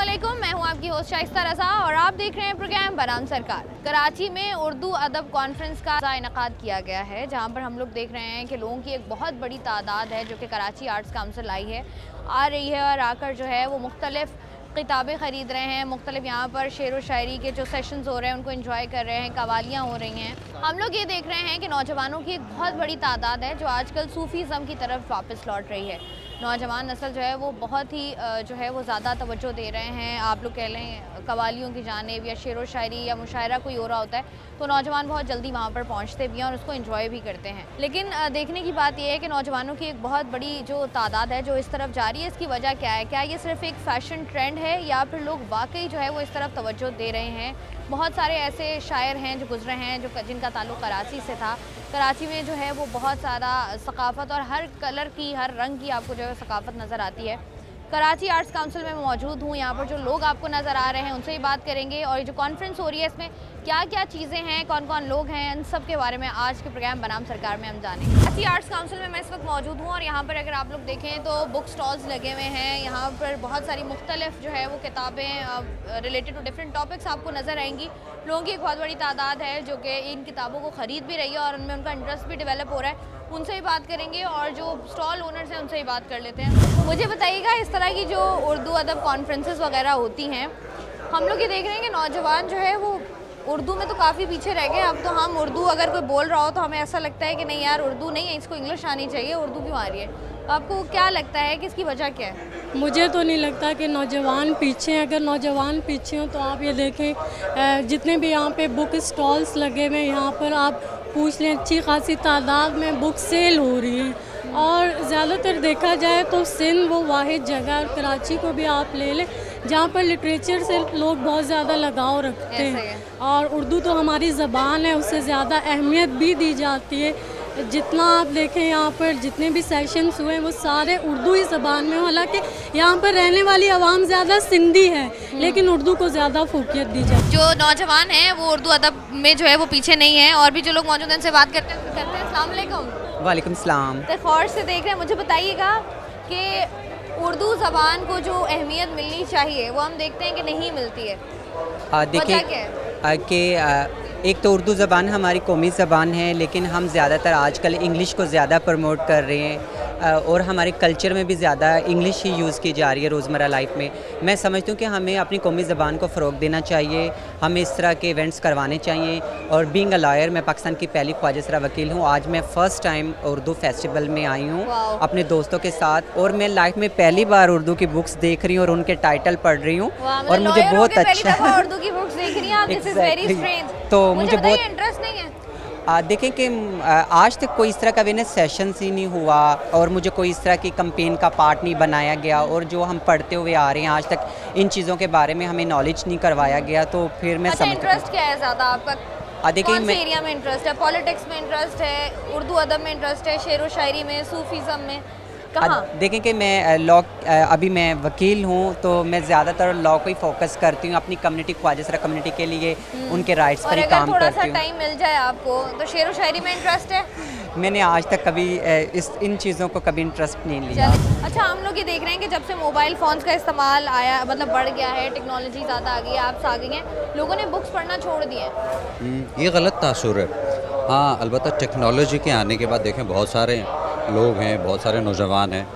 अस्सलामुअलैकुम, मैं हूं आपकी होस्ट शाइस्ता रज़ा और आप देख रहे हैं प्रोग्राम बनाम सरकार। कराची में उर्दू अदब कॉन्फ्रेंस का इनेकाद किया गया है, जहां पर हम लोग देख रहे हैं कि लोगों की एक बहुत बड़ी तादाद है जो कि कराची आर्ट्स काउंसिल आ रही है और आकर जो है वो मुख्तलिफ किताबें ख़रीद रहे हैं। मुख्तलिफ यहाँ पर शेर व शायरी के जो सेशंस हो रहे हैं उनको एंजॉय कर रहे हैं, कवालियाँ हो रही हैं। हम लोग ये देख रहे हैं कि नौजवानों की एक बहुत बड़ी तादाद है जो आजकल सूफ़ीज़म की तरफ वापस लौट रही है। नौजवान नस्ल जो है वो बहुत ही जो है वो ज़्यादा तवज्जो दे रहे हैं। आप लोग कह लें कवालियों की जानिब या शेर व शायरी या मुशायरा कोई हो रहा होता है तो नौजवान बहुत जल्दी वहाँ पर पहुँचते भी हैं और उसको एंजॉय भी करते हैं। लेकिन देखने की बात यह है कि नौजवानों की एक बहुत बड़ी जो तादाद है जो इस तरफ जा रही है, इसकी वजह क्या है? क्या ये सिर्फ एक फ़ैशन ट्रेंड है या फिर लोग वाकई जो है वो इस तरफ तवज्जो दे रहे हैं? बहुत सारे ऐसे शायर हैं जो गुजरे हैं जो जिनका ताल्लुक़ कराची से था। कराची में जो है वो बहुत ज़्यादा सकाफ़त और हर कलर की, हर रंग की आपको जो है सकाफ़त नज़र आती है। कराची आर्ट्स काउंसिल में मैं मौजूद हूँ। यहाँ पर जो लोग आपको नज़र आ रहे हैं उनसे ही बात करेंगे और ये जो कॉन्फ्रेंस हो रही है इसमें क्या क्या चीज़ें हैं, कौन कौन लोग हैं, इन सब के बारे में आज के प्रोग्राम बनाम सरकार में हम जानेंगे। कराची आर्ट्स काउंसिल में मैं इस वक्त मौजूद हूँ और यहाँ पर अगर आप लोग देखें तो बुक स्टॉल्स लगे हुए हैं। यहाँ पर बहुत सारी मुख्तलिफ जो है वो किताबें रिलेटेड टू डिफरेंट टॉपिक्स आपको नज़र आएंगी। लोगों की एक बहुत बड़ी तादाद है जो कि इन किताबों को ख़रीद भी रही है और उनमें उनका इंटरेस्ट भी डेवलप हो रहा है। उनसे ही बात करेंगे और जो स्टॉल ओनर्स हैं उनसे ही बात कर लेते हैं। मुझे बताइएगा, इस तरह की जो उर्दू अदब कॉन्फ्रेंसेस वगैरह होती हैं, हम लोग ये देख रहे हैं कि नौजवान जो है वो उर्दू में तो काफ़ी पीछे रह गए। अब तो हम उर्दू अगर कोई बोल रहा हो तो हमें ऐसा लगता है कि नहीं यार उर्दू नहीं है, इसको इंग्लिश आनी चाहिए, उर्दू क्यों आ रही है? तो आपको क्या लगता है कि इसकी वजह क्या है? मुझे तो नहीं लगता कि नौजवान पीछे हैं। अगर नौजवान पीछे हों तो आप ये देखें जितने भी यहाँ पे बुक स्टॉल्स लगे हुए हैं, यहाँ पर आप पूछ लें अच्छी खासी तादाद में बुक सेल हो रही है। और ज़्यादातर देखा जाए तो सिंध वो वाहिद जगह और कराची को भी आप ले लें जहाँ पर लिटरेचर से लोग बहुत ज़्यादा लगाव रखते हैं और उर्दू तो हमारी ज़बान है, उससे ज़्यादा अहमियत भी दी जाती है। जितना आप देखें यहाँ पर जितने भी सेशंस हुए वो सारे उर्दू ही ज़बान में, हालांकि यहाँ पर रहने वाली आवाम ज़्यादा सिंधी है लेकिन उर्दू को ज़्यादा फौकियत दी जाती है। जो नौजवान हैं वो उर्दू अदब में जो है वो पीछे नहीं है और भी जो लोग मौजूद हैं उनसे बात करते हैं। अस्सलाम वालेकुम। वालेकुम सलाम। तो गौर से देख रहे हैं, मुझे बताइएगा कि उर्दू ज़बान को जो अहमियत मिलनी चाहिए वो हम देखते हैं कि नहीं मिलती है। देखिए कि एक तो उर्दू ज़बान हमारी कौमी ज़बान है लेकिन हम ज़्यादातर आजकल इंग्लिश को ज़्यादा प्रमोट कर रहे हैं और हमारे कल्चर में भी ज़्यादा इंग्लिश ही यूज़ की जा रही है रोज़मर्रा लाइफ में। मैं समझती हूँ कि हमें अपनी कौमी ज़बान को फ़रोग़ देना चाहिए, हमें इस तरह के इवेंट्स करवाने चाहिए। और बीइंग अ लॉयर, मैं पाकिस्तान की पहली ख्वाजा सरा वकील हूँ। आज मैं फ़र्स्ट टाइम उर्दू फेस्टिवल में आई हूँ अपने दोस्तों के साथ और मैं लाइफ में पहली बार उर्दू की बुक्स देख रही हूँ और उनके टाइटल पढ़ रही हूँ और मुझे बहुत अच्छा उर्दू की बुक्स देख रही हैं आप। This is very strange. तो मुझे बहुत इंटरेस्ट नहीं है। देखें कि आज तक कोई इस तरह का अवेयरनेस सेशंस ही नहीं हुआ और मुझे कोई इस तरह की कैंपेन का पार्ट नहीं बनाया गया और जो हम पढ़ते हुए आ रहे हैं आज तक इन चीज़ों के बारे में हमें नॉलेज नहीं करवाया गया। तो फिर मैं अच्छा, इंटरेस्ट क्या है ज़्यादा आपका? देखिए कौन से एरिया में इंटरेस्ट है? पॉलिटिक्स में इंटरेस्ट है, उर्दू अदब में इंटरेस्ट है, शेर व शायरी में, सूफीज़म में, कहाँ? देखें कि मैं लॉ अभी मैं वकील हूँ तो मैं ज़्यादातर लॉ को ही फोकस करती हूँ अपनी कम्युनिटी ख्वाजा सरा कम्युनिटी के लिए, उनके राइट्स पर ही काम करती हूँ। थोड़ा सा टाइम मिल जाए आपको तो शेर व शायरी में इंटरेस्ट है? मैंने आज तक कभी इन चीज़ों को कभी इंटरेस्ट नहीं लिया। अच्छा, हम लोग ये देख रहे हैं कि जब से मोबाइल फ़ोन्स का इस्तेमाल आया, मतलब बढ़ गया है, टेक्नोलॉजी ज़्यादा आ गई है, ऐप्स आ गई हैं, लोगों ने बुक्स पढ़ना छोड़ दिए हैं। ये गलत तासुर है। हाँ, अलबत्ता टेक्नोलॉजी के आने के बाद देखें बहुत सारे लोग हैं, बहुत सारे नौजवान हैं।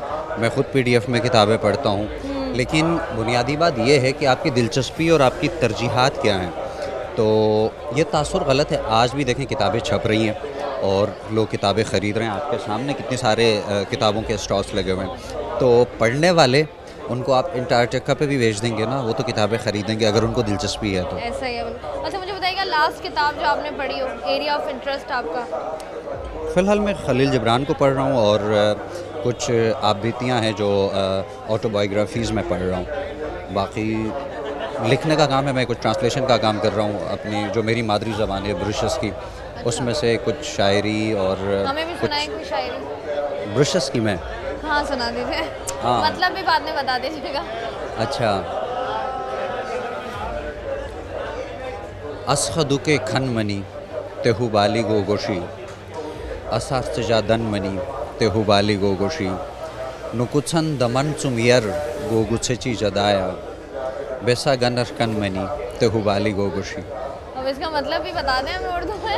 मैं ख़ुद PDF में किताबें पढ़ता हूँ लेकिन बुनियादी बात यह है कि आपकी दिलचस्पी और आपकी तरजीहात क्या हैं। तो ये तासुर गलत है। आज भी देखें किताबें छप रही हैं और लोग किताबें ख़रीद रहे हैं। आपके सामने कितने सारे किताबों के स्टॉल्स लगे हुए हैं। तो पढ़ने वाले उनको आप इंटारटेका पे भी भेज देंगे ना, वो तो किताबें ख़रीदेंगे अगर उनको दिलचस्पी है तो। ऐसा ही है। अच्छा, मुझे बताइएगा लास्ट किताब जो आपने पढ़ी हो, एरिया ऑफ इंटरेस्ट आपका? फ़िलहाल मैं खलील जिब्रान को पढ़ रहा हूँ और कुछ आपबीतियाँ हैं जो ऑटोबायोग्राफीज़ में पढ़ रहा हूँ। बाकी लिखने का काम है, मैं कुछ ट्रांसलेशन का काम कर रहा हूँ अपनी जो मेरी मादरी ज़बान है ब्रिशस की। अच्छा। उसमें से कुछ शायरी और हमें भी सुनाएं कोई शायरी। ब्रिशस की मैं हाँ सुना दीजिए। हाँ। मतलब भी बाद में बता दीजिएगा। अच्छा। असखदु के खन मनी तेहु बाली गो गोशी असास्तजा दन मनी तेहु बाली गो गोशी नुकुछन दमन चुमियर गो गुछेची जदाया بیسا گنر کن منی تو ہبالی گو گوشی. اب اس کا مطلب بھی بتا دیں ہمیں اردو میں.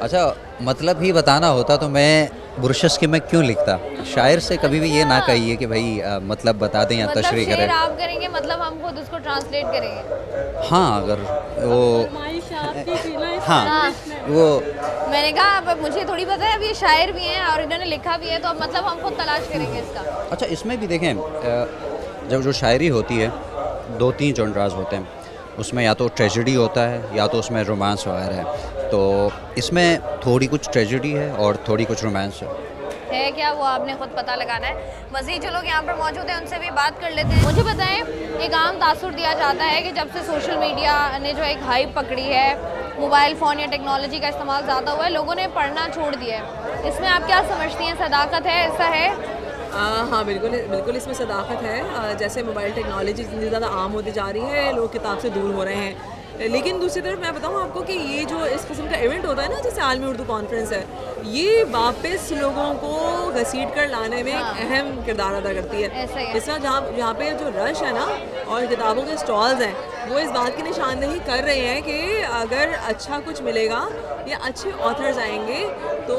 اچھا مطلب ہی بتانا ہوتا تو میں برشس کے میں کیوں لکھتا. شاعر سے کبھی بھی یہ نہ کہیے کہ بھائی مطلب بتا دیں یا مطلب تشریح کریں. شعر آپ کریں گے, مطلب ہم خود اس کو ٹرانسلیٹ کریں گے. ہاں اگر وہ فرمائش آپ کی تھی نا اس ہاں وہ میں نے کہا اب مجھے تھوڑی پتہ ہے, اب یہ شاعر بھی ہیں اور انہوں نے لکھا بھی ہے, تو اب مطلب ہم خود تلاش کریں گے اس کا. اچھا اس میں بھی دیکھیں جب جو شاعری ہوتی ہے 2-3 جونراز ہوتے ہیں, اس میں یا تو ٹریجڈی ہوتا ہے یا تو اس میں رومانس وغیرہ ہے. تو اس میں تھوڑی کچھ ٹریجڈی ہے اور تھوڑی کچھ رومانس ہے کیا, وہ آپ نے خود پتہ لگانا ہے. مزید جو لوگ یہاں پر موجود ہیں ان سے بھی بات کر لیتے ہیں. مجھے بتائیں, ایک عام تاثر دیا جاتا ہے کہ جب سے سوشل میڈیا نے جو ایک ہائپ پکڑی ہے, موبائل فون یا ٹیکنالوجی کا استعمال زیادہ ہوا ہے, لوگوں نے پڑھنا چھوڑ دیا ہے. اس میں آپ کیا سمجھتی ہیں, صداقت ہے, ایسا ہے؟ ہاں بالکل اس میں صداقت ہے. جیسے موبائل ٹیکنالوجی اتنی زیادہ عام ہوتی جا رہی ہے, لوگ کتاب سے دور ہو رہے ہیں. لیکن دوسری طرف میں بتاؤں آپ کو کہ یہ جو اس قسم کا ایونٹ ہوتا ہے نا, جیسے عالمی اردو کانفرنس ہے, یہ واپس لوگوں کو گھسیٹ کر لانے میں ایک اہم کردار ادا کرتی ہے. اس طرح جہاں پہ جو رش ہے نا اور کتابوں کے اسٹالز ہیں, وہ اس بات کی نشاندہی کر رہے ہیں کہ اگر اچھا کچھ ملے گا یا اچھے آتھرز آئیں گے تو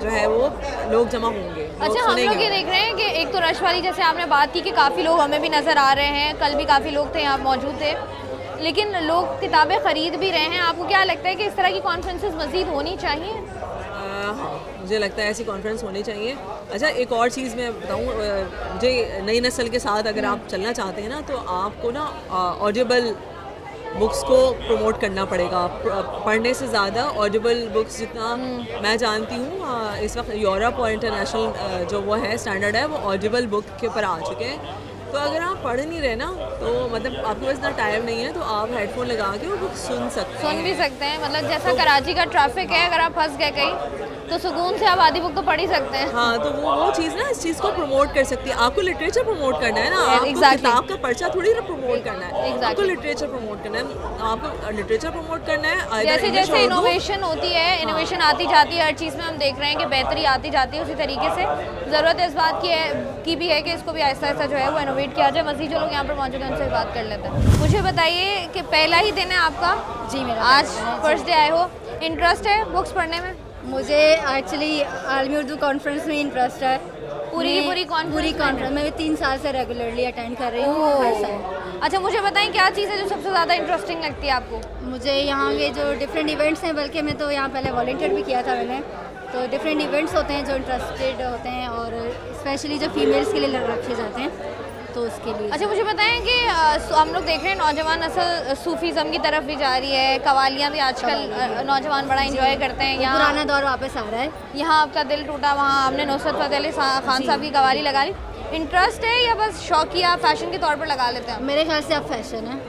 جو ہے وہ لوگ جمع ہوں گے. اچھا ہم لوگ یہ دیکھ رہے ہیں کہ ایک تو رش والی جیسے آپ نے بات کی کہ کافی لوگ ہمیں بھی نظر آ رہے ہیں, کل بھی کافی لوگ تھے یہاں موجود تھے, لیکن لوگ کتابیں خرید بھی رہے ہیں. آپ کو کیا لگتا ہے کہ اس طرح کی کانفرنسز مزید ہونی چاہیے؟ مجھے لگتا ہے ایسی کانفرنس ہونی چاہیے. اچھا ایک اور چیز میں بتاؤں, مجھے نئی نسل کے ساتھ اگر آپ چلنا چاہتے ہیں نا, تو آپ کو نا آڈیبل بکس کو پروموٹ کرنا پڑے گا. پڑھنے سے زیادہ آڈیبل بکس, جتنا میں جانتی ہوں اس وقت یورپ اور انٹرنیشنل جو وہ ہے اسٹینڈرڈ ہے, وہ آڈیبل بک کے اوپر آ چکے ہیں. تو اگر آپ پڑھ نہیں رہے نا, تو مطلب آپ کے پاس اتنا ٹائم نہیں ہے, تو آپ ہیڈ فون لگا کے وہ بک سن بھی سکتے ہیں. مطلب جیسا کراچی کا ٹریفک ہے, اگر آپ پھنس گئے کہیں تو سکون سے آپ آدھی بک تو پڑھ ہی سکتے ہیں. ہاں تو وہ چیز نا اس چیز کو پروموٹ کر سکتی ہے. آپ کو لٹریچر پروموٹ کرنا ہے نا, آپ کو کتاب کا پرچہ تھوڑی نا پروموٹ کرنا ہے, آپ کو لٹریچر پروموٹ کرنا ہے. آپ کو لٹریچر پروموٹ کرنا ہے. جیسے جیسے انوویشن ہوتی ہے, انوویشن آتی جاتی ہے, ہر چیز میں ہم دیکھ رہے ہیں کہ بہتری آتی جاتی ہے, اسی طریقے سے ضرورت اس بات کی بھی ہے کہ اس کو بھی آہستہ آہستہ جو ہے وہ انوویٹ کیا جائے. مزید جو لوگ یہاں پر موجود ہیں ان سے بات کر لیتے ہیں. مجھے بتائیے کہ پہلا ہی دن ہے آپ کا؟ جی میرا آج فرسٹ ڈے آئے ہو, انٹرسٹ ہے بکس پڑھنے میں؟ مجھے ایکچولی عالمی اردو کانفرنس میں انٹرسٹ ہے. پوری کانفرنس میں 3 سال سے ریگولرلی اٹینڈ کر رہی ہوں ہر سال. اچھا مجھے بتائیں کیا چیز ہے جو سب سے زیادہ انٹرسٹنگ لگتی ہے آپ کو؟ مجھے یہاں کے جو ڈفرینٹ ایونٹس ہیں, بلکہ میں تو یہاں پہلے والنٹیئر بھی کیا تھا میں نے, تو ڈفرینٹ ایونٹس ہوتے ہیں جو انٹرسٹیڈ ہوتے ہیں, اور اسپیشلی جو فیمیلس کے لیے رکھے جاتے ہیں, تو اس کے لیے. اچھا مجھے بتائیں کہ ہم لوگ دیکھ رہے ہیں نوجوان نسل صوفیزم کی طرف بھی جا رہی ہے, قوالیاں بھی آج کل نوجوان بڑا انجوائے کرتے ہیں. یہاں پرانا دور واپس آ رہا ہے. یہاں آپ کا دل ٹوٹا, وہاں ہم نے نصرت فتح علی خان صاحب کی قوالی لگا لی. انٹرسٹ ہے یا بس شوقیہ فیشن کے طور پر لگا لیتے ہیں؟ میرے خیال سے اب فیشن ہے.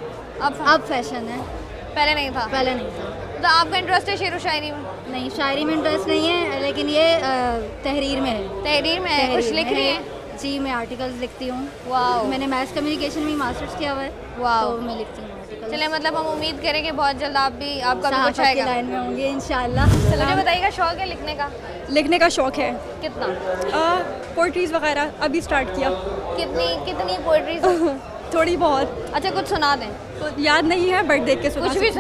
اب فیشن ہے, پہلے نہیں تھا. تو آپ کا انٹرسٹ ہے شعر و شاعری میں؟ نہیں, شاعری میں انٹرسٹ نہیں ہے, لیکن یہ تحریر میں ہے. تحریر میں ہے, کچھ لکھ رہی ہیں؟ جی میں آرٹیکلز لکھتی ہوں. واو. میں نے میس کمیونیکیشن میں ماسٹرز کیا ہوا ہے. واو. تو میں لکھتی ہوں آرٹیکل. چلیں مطلب ہم امید کریں کہ بہت جلد آپ کا بھی کچھ آئے گا. لائن میں ہوں گے انشاءاللہ. مجھے بتائیے گا شوق ہے لکھنے کا؟ لکھنے کا شوق ہے. کتنا؟ پوئٹریز وغیرہ ابھی سٹارٹ کیا. کتنی پوئٹریز؟ تھوڑی بہت. اچھا کچھ سنا دیں. یاد نہیں ہے بٹ دیکھ کے سنا. کچھ بھی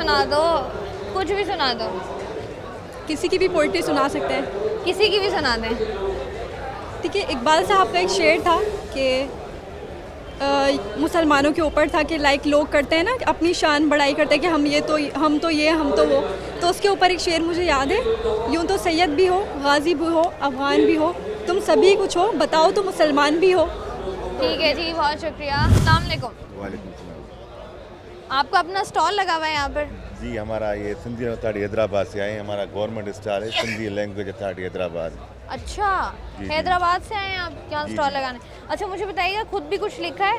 سنا دو. کسی کی بھی پوئٹری سنا سکتے ہیں. کسی کی بھی سنا دیں. دیکھیے اقبال صاحب کا ایک شعر تھا کہ مسلمانوں کے اوپر تھا کہ لائک لوگ کرتے ہیں نا اپنی شان بڑائی کرتے ہیں کہ ہم تو وہ, تو اس کے اوپر ایک شعر مجھے یاد ہے, یوں تو سید بھی ہو, غازی بھی ہو, افغان بھی ہو, تم سبھی کچھ ہو, بتاؤ تو مسلمان بھی ہو. ٹھیک ہے جی, بہت شکریہ. السلام علیکم. وعلیکم السلام. آپ کا اپنا اسٹال لگا ہوا ہے یہاں پر؟ جی ہمارا یہ سندھی اتھارٹی حیدرآباد سے آئے ہیں. ہمارا گورنمنٹ اسٹال ہے سندھی لینگویج اتھارٹی حیدرآباد. اچھا, حیدرآباد سے آئے ہیں آپ یہاں اسٹال لگانے. اچھا مجھے بتائیے گا خود بھی کچھ لکھا ہے؟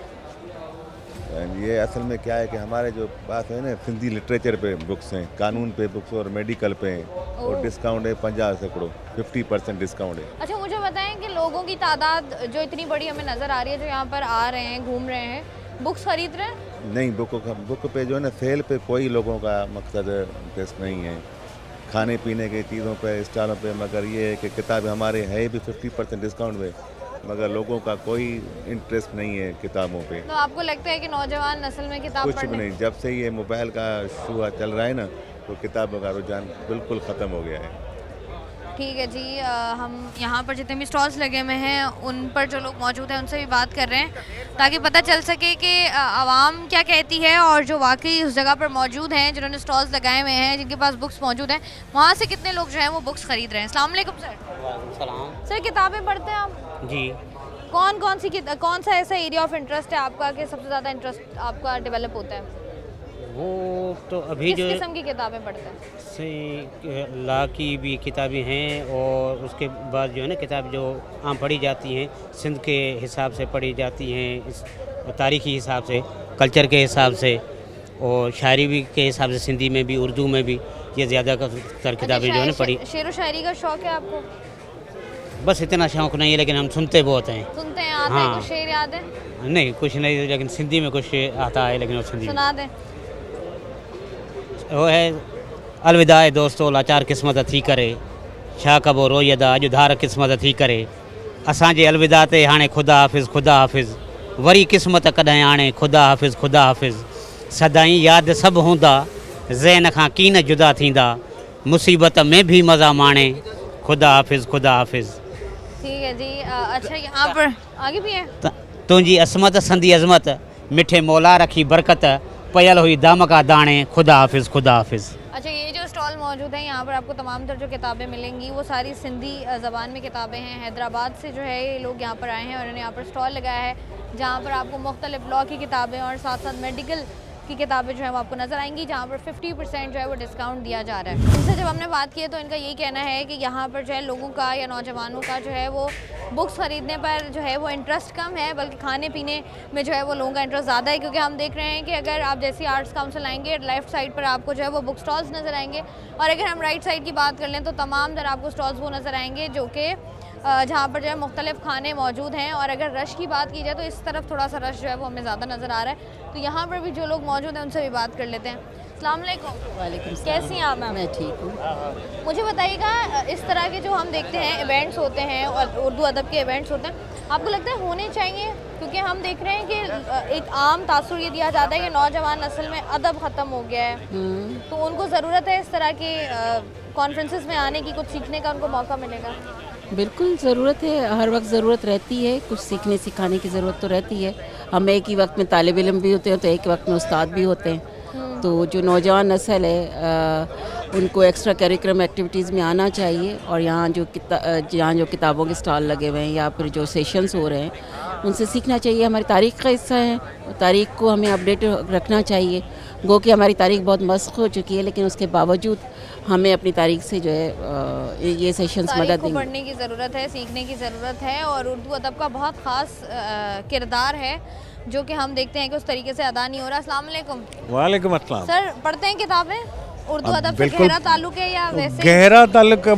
یہ اصل میں کیا ہے کہ ہمارے جو پاس ہے نا سندھی لٹریچر پہ بکس ہیں, قانون پہ بکس اور میڈیکل پہ ہیں, اور ڈسکاؤنٹ ہے 50% ڈسکاؤنٹ ہے. اچھا مجھے بتائیں کہ لوگوں کی تعداد جو اتنی بڑی ہمیں نظر آ رہی ہے, جو یہاں پر آ رہے ہیں, گھوم رہے ہیں, بکس خرید رہے ہیں؟ نہیں, بک پہ جو ہے نا سیل پہ کوئی لوگوں کا مقصد انٹرسٹ نہیں ہے, کھانے پینے کی چیزوں پہ اسٹالوں پہ, مگر یہ ہے کہ کتابیں ہمارے ہے بھی 50% ڈسکاؤنٹ پہ, मगर लोगों का कोई इंटरेस्ट नहीं है किताबों पे, तो आपको लगता है कि नौजवान नस्ल में किताब कुछ भी पढ़ने नहीं। जब से ये मोबाइल का शुआ चल रहा है ना, तो किताबों का रुझान बिल्कुल ख़त्म हो गया है। ठीक है जी, हम यहाँ पर जितने भी स्टॉल्स लगे हुए हैं उन पर जो लोग मौजूद हैं उनसे भी बात कर रहे हैं ताकि पता चल सके कि आवाम क्या कहती है और जो वाकई उस जगह पर मौजूद हैं जिन्होंने स्टॉल्स लगाए हुए हैं जिनके पास बुक्स मौजूद हैं वहाँ से कितने लोग जो हैं वो बुक्स ख़रीद रहे हैं। अस्सलाम वालेकुम सर। सर किताबें पढ़ते हैं आप? जी। कौन सा ऐसा एरिया ऑफ इंटरेस्ट है आपका कि सबसे ज़्यादा इंटरेस्ट आपका डेवलप होता है? वो तो अभी किस जो किस्म की किताबें पढ़ते हैं? से लॉ की भी किताबें हैं और उसके बाद जो है ना किताब जो आम पढ़ी जाती हैं सिंध के हिसाब से पढ़ी जाती हैं, इस तारीख़ी हिसाब से, कल्चर के हिसाब से और शायरी भी के हिसाब से, सिंधी में भी उर्दू में भी ये ज़्यादा तर किताबें जो है ना पढ़ी। शेर व शायरी का शौक़ है आपको? बस इतना शौक़ नहीं है लेकिन हम सुनते बहुत हैं। सुनते हैं, आता है? कुछ शेर याद है? नहीं कुछ नहीं, लेकिन सिंधी में कुछ आता है लेकिन वो सिंधी सुना दें। वो है अलविदा दोस्तों लाचार किस्मत थी करे, छा कबो रोयदा अॼु धार किस्मत थी करे, असांजे अलविदा ते हाणे खुदा हाफ़िज़ वरी किस्मत कॾहिं हाणे खुदा हाफ़िज़ सदाईं यादि सभु हूंदा ज़हन खां कीन जुदा थींदा, मुसीबत में भी मज़ा माणे खुदा हाफ़िज़। ठीक है जी। अच्छा यहाँ पर आगे भी है। तुंहिंजी असमत संदी अज़मत मिठे मौला रखी बरकत पयल हुई दाम का दाणे खुदा हाफ़िज़। अच्छा, ये जो स्टॉल मौजूद है यहाँ पर आपको तमाम तर जो किताबें मिलेंगी वो सारी सिंधी ज़बान में किताबें हैं। हैदराबाद से जो है ये लोग यहाँ पर आए हैं और उन्होंने यहाँ पर स्टॉल लगाया है जहाँ पर आपको मुख्तलिफ लॉ की किताबें और साथ साथ मेडिकल की किताबें जो है वो आपको नज़र आएंगी जहाँ पर 50% जो है वो डिस्काउंट दिया जा रहा है। इनसे जब हमने बात की है तो इनका यही कहना है कि यहाँ पर जो है लोगों का या नौजवानों का जो है वो बुक्स ख़रीदने पर जो है वो इंटरेस्ट कम है, बल्कि खाने पीने में जो है वो लोगों का इंटरेस्ट ज़्यादा है। क्योंकि हम देख रहे हैं कि अगर आप जैसी आर्ट्स काउंसिल आएंगे लेफ़्ट साइड पर आपको जो है वो बुक स्टॉल्स नज़र आएंगे और अगर हम राइट साइड की बात कर लें तो तमाम तरह आपको स्टॉल्स वो नज़र आएंगे जो कि जहाँ पर जो है मुख्तलिफ खाने मौजूद हैं। और अगर रश की बात की जाए तो इस तरफ थोड़ा सा रश जो है वो हमें ज़्यादा नज़र आ रहा है। तो यहाँ पर भी जो लोग मौजूद हैं उनसे भी बात कर लेते हैं। अस्सलाम वालेकुम। वालेकुम सलाम। कैसी हैं आप? मैं ठीक हूँ। मुझे बताइएगा, इस तरह के जो हम देखते हैं इवेंट्स होते हैं और उर्दू अदब के इवेंट्स होते हैं, आपको लगता है होने चाहिए? क्योंकि हम देख रहे हैं कि एक आम तासुर ये दिया जाता है कि नौजवान नस्ल में अदब ख़त्म हो गया है, तो उनको ज़रूरत है इस तरह के कॉन्फ्रेंसेस में आने की, कुछ सीखने का उनको मौका मिलेगा? बिल्कुल ज़रूरत है, हर वक्त ज़रूरत रहती है, कुछ सीखने सिखाने की ज़रूरत तो रहती है। हम एक ही वक्त में तालिब इल्म भी होते हैं तो एक वक्त में उस्ताद भी होते हैं। तो जो नौजवान नस्ल है उनको एक्स्ट्रा करिकुलम एक्टिविटीज़ में आना चाहिए और यहाँ जो किताबों के स्टॉल लगे हुए हैं या फिर जो सेशंस हो रहे हैं उनसे सीखना चाहिए। हमारी तारीख़ का हिस्सा है, तारीख़ को हमें अपडेट रखना चाहिए। गो कि हमारी तारीख़ बहुत मस्क हो चुकी है लेकिन उसके बावजूद हमें अपनी तारीख़ से जो है ये सेशंस मदद देंगे। पढ़ने की ज़रूरत है, सीखने की ज़रूरत है और उर्दू अदब का बहुत ख़ास किरदार है जो कि हम देखते हैं कि उस तरीके से अदा नहीं हो रहा। अस्सलाम वालेकुम। वालेकुम अस्सलाम। सर पढ़ते हैं किताबें? उर्दू अदब से गहरा ताल्लुक़ है या वैसे? गहरा ताल्लुक़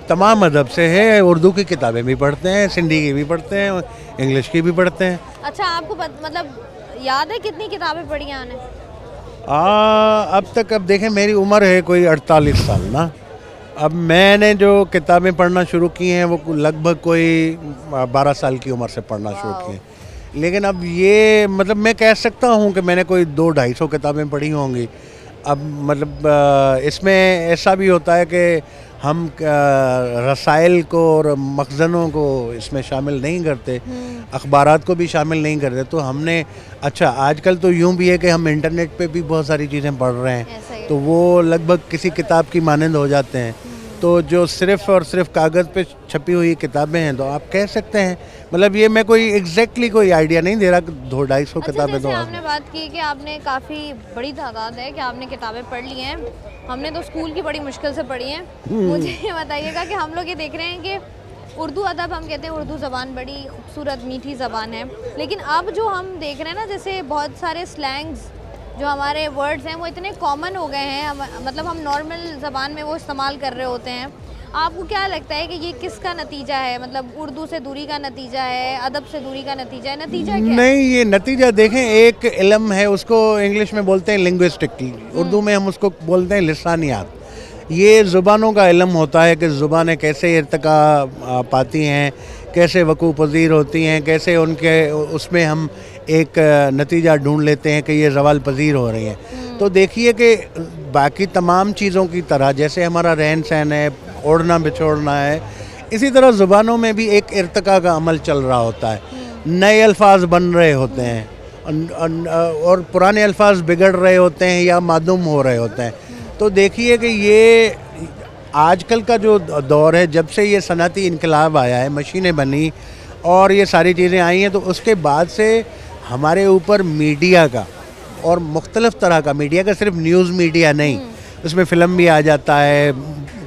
तमाम अदब से है। उर्दू की किताबें भी पढ़ते हैं, सिंधी की भी पढ़ते हैं, इंग्लिश की भी पढ़ते हैं। अच्छा, आपको मतलब याद है कितनी किताबें पढ़ी हैं आपने? अब तक, अब देखें मेरी उम्र है कोई 48 साल ना। अब मैंने जो किताबें पढ़ना शुरू की हैं वो लगभग कोई 12 साल की उम्र से पढ़ना शुरू की हैं। लेकिन अब ये मतलब मैं कह सकता हूँ कि मैंने कोई 200-250 किताबें पढ़ी होंगी। अब मतलब इसमें ऐसा भी होता है कि हम रसाइल को और मखज़नों को इसमें शामिल नहीं करते, अखबारात को भी शामिल नहीं करते। तो हमने अच्छा आजकल तो यूँ भी है कि हम इंटरनेट पे भी बहुत सारी चीज़ें पढ़ रहे हैं तो वो लगभग किसी किताब की मानंद हो जाते हैं। तो जो सिर्फ़ और सिर्फ कागज़ पे छपी हुई किताबें हैं तो आप कह सकते हैं, मतलब ये मैं कोई एग्जैक्टली कोई आइडिया नहीं दे रहा कि 200-250 किताबें। तो आपने बात की कि आपने काफ़ी बड़ी तादाद है कि आपने किताबें पढ़ ली हैं, हमने तो स्कूल की बड़ी मुश्किल से पढ़ी हैं। मुझे ये बताइएगा कि हम लोग ये देख रहे हैं कि उर्दू अदब, हम कहते हैं उर्दू ज़बान बड़ी खूबसूरत मीठी ज़बान है, लेकिन अब जो हम देख रहे हैं ना, जैसे बहुत सारे स्लैंग्स जो हमारे वर्ड्स हैं वो इतने कॉमन हो गए हैं, मतलब हम नॉर्मल ज़बान में वो इस्तेमाल कर रहे होते हैं। आपको क्या लगता है कि ये किसका नतीजा है? मतलब उर्दू से दूरी का नतीजा है, अदब से दूरी का नतीजा है? नतीजा क्या है? नहीं, ये नतीजा देखें, एक इल्म है, उसको इंग्लिश में बोलते हैं लिंग्विस्टिक, उर्दू में हम उसको बोलते हैं लिसानियात। ये ज़ुबानों का इल्म होता है कि ज़ुबानें कैसे इर्तिका पाती हैं, कैसे वकूफ़ पज़ीर होती हैं, कैसे उनके उसमें हम एक नतीजा ढूंढ लेते हैं कि ये ज़वाल पज़ीर हो रही हैं। तो देखिए कि बाकी तमाम चीज़ों की तरह जैसे हमारा रहन सहन है, ओढ़ना बिछोड़ना है, इसी तरह ज़ुबानों में भी एक इर्तिका का अमल चल रहा होता है। नए अल्फाज बन रहे होते हैं और पुराने अल्फाज बिगड़ रहे होते हैं या मादूम हो रहे होते हैं। तो देखिए कि ये आजकल का जो दौर है, जब से ये सनअती इनकलाब आया है, मशीनें बनी और ये सारी चीज़ें आई हैं, तो उसके बाद से हमारे ऊपर मीडिया का और मुख्तलिफ़ तरह का मीडिया का, सिर्फ न्यूज़ मीडिया नहीं, उसमें फ़िल्म भी आ जाता है,